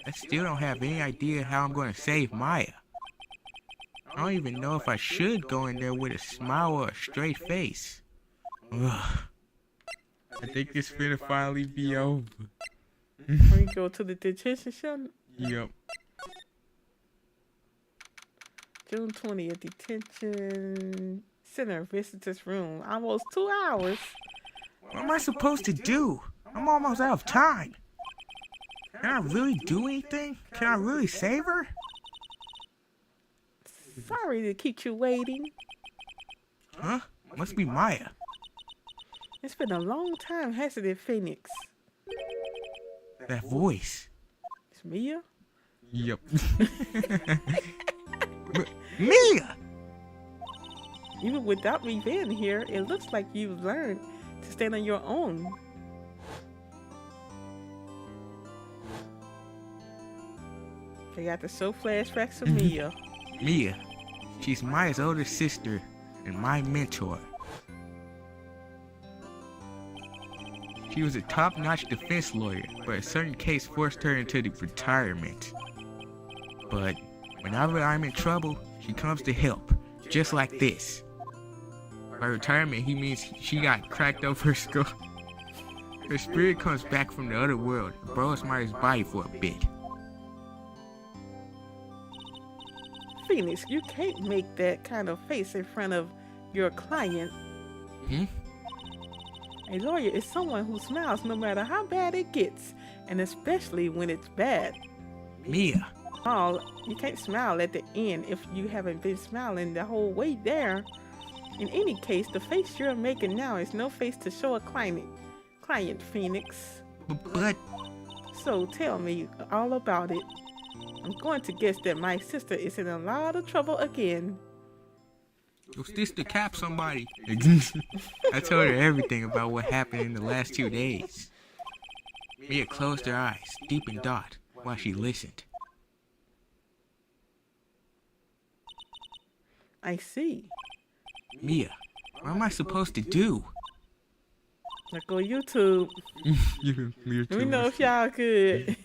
I still don't have any idea how I'm going to save Maya. I don't even know if I should go in there with a smile or a straight face. Ugh. I think it's finna finally be over. We go to the detention center. Yep. June 20th, detention center visitors room. Almost 2 hours. What am I supposed to do? I'm almost out of time. Can I really do anything? Can I really save her? Sorry to keep you waiting. Huh? Must be Maya. It's been a long time, hasn't it, Phoenix? That voice. It's Mia? Yep. Mia! Even without me being here, it looks like you've learned to stand on your own. They got the show flashbacks of Mia. Mia. She's Maya's older sister and my mentor. She was a top-notch defense lawyer, but a certain case forced her into the retirement. But whenever I'm in trouble, she comes to help, just like this. By retirement, he means she got cracked over her skull. Her spirit comes back from the other world and borrows Maya's body for a bit. Phoenix, you can't make that kind of face in front of your client. Hmm? A lawyer is someone who smiles no matter how bad it gets, and especially when it's bad. Mia. Oh, you can't smile at the end if you haven't been smiling the whole way there. In any case, the face you're making now is no face to show a client, Phoenix. But So tell me all about it. I'm going to guess that my sister is in a lot of trouble again. was this to cap somebody? I told her everything about what happened in the last 2 days. Mia closed her eyes, deep in thought, while she listened. I see. Mia, what am I supposed to do? Let's go YouTube. Let me know if y'all could.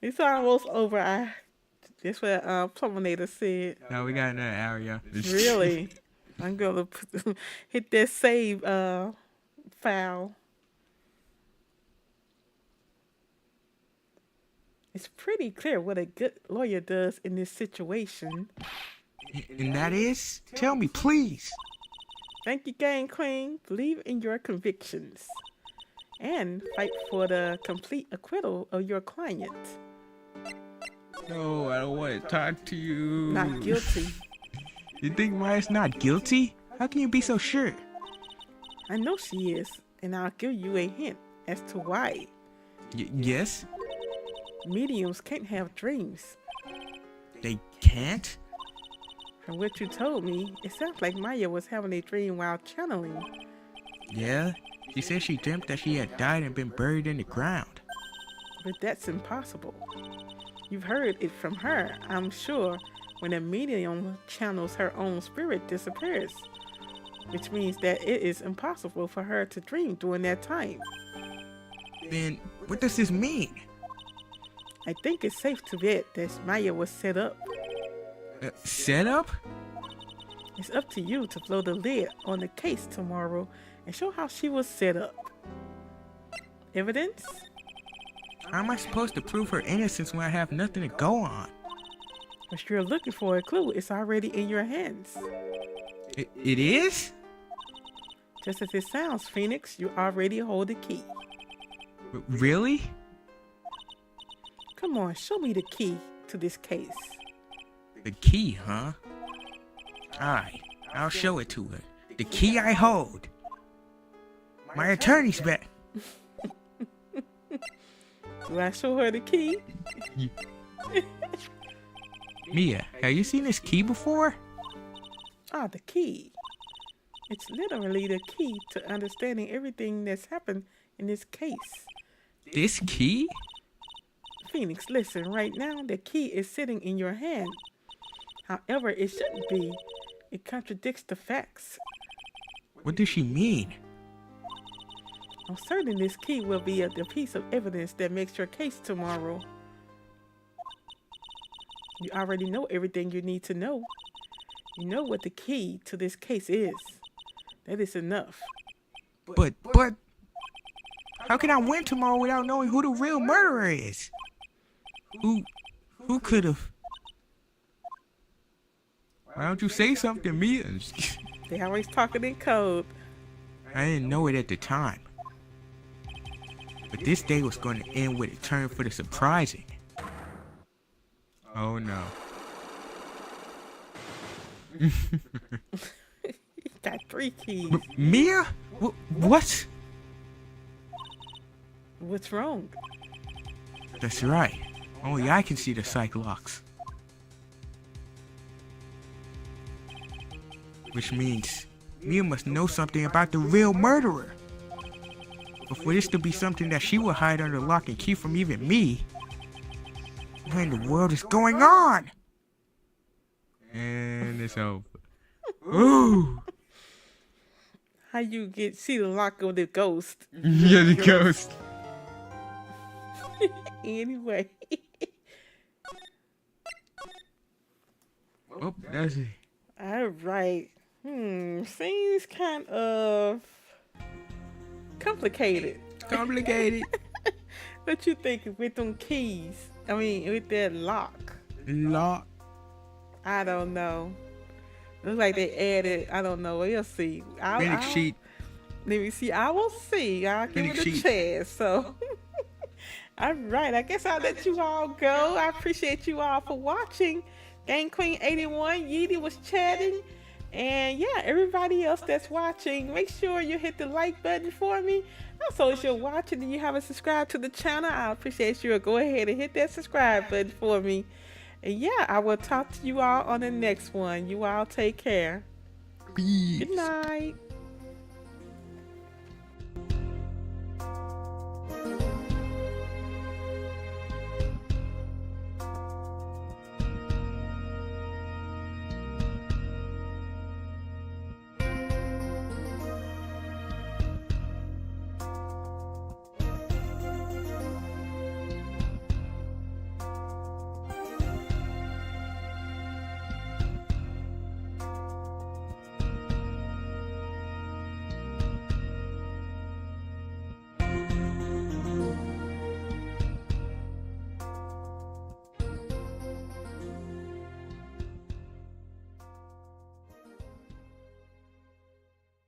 It's almost over. That's what Pluminator said. No, we got another hour, y'all. Really? I'm gonna hit that save file. It's pretty clear what a good lawyer does in this situation. And that is? Tell me, please. Thank you, Gang Queen. Believe in your convictions. And fight for the complete acquittal of your client. No, I don't want to talk to you. Not guilty. You think Maya's not guilty? How can you be so sure? I know she is, and I'll give you a hint as to why. Yes? Mediums can't have dreams. They can't? From what you told me, it sounds like Maya was having a dream while channeling. Yeah, she said she dreamt that she had died and been buried in the ground. But that's impossible. You've heard it from her, I'm sure. When a medium channels, her own spirit disappears, which means that it is impossible for her to dream during that time. Then, what does this mean? I think it's safe to bet that Maya was set up. Set up? It's up to you to blow the lid on the case tomorrow and show how she was set up. Evidence? How am I supposed to prove her innocence when I have nothing to go on? If you're looking for a clue, it's already in your hands. It is? Just as it sounds, Phoenix, you already hold the key. Really? Come on, show me the key to this case. The key, huh? Alright, I'll show it to her. The key I hold. My attorney's back. Do I show her the key? Mia, have you seen this key before? Ah, the key. It's literally the key to understanding everything that's happened in this case. This key? Phoenix, listen, right now the key is sitting in your hand. However, it shouldn't be. It contradicts the facts. What does she mean? I'm certain this key will be a piece of evidence that makes your case tomorrow. You already know everything you need to know. You know what the key to this case is. That is enough. But, how can I win tomorrow without knowing who the real murderer is? Who could have? Why don't you say something, Mia? They always talking in code. I didn't know it at the time. But this day was going to end with a turn for the surprising. Oh no. Got 3 keys. Mia? What? What's wrong? That's right. Only I can see the psych locks. Which means Mia must know something about the real murderer. But for this to be something that she would hide under lock and key from even me, what in the world is going on? And it's over. Ooh. How you see the lock of the ghost? Yeah, the ghost. Anyway. Oh, that's it. All right. Seems kind of complicated. Complicated. What you think with them keys? I mean, with that lock. Lock. I don't know. Looks like they added. I don't know. We'll see. Phoenix sheet. Let me see. I will see. I'll give Phoenix it a sheet. chance. So, all right. I guess I'll let you all go. I appreciate you all for watching. Game Queen 81, Yeety was chatting. And yeah, everybody else that's watching, make sure you hit the like button for me. Also, if you're watching and you haven't subscribed to the channel, I appreciate you. Go ahead and hit that subscribe button for me. And yeah, I will talk to you all on the next one. You all take care. Peace. Good night.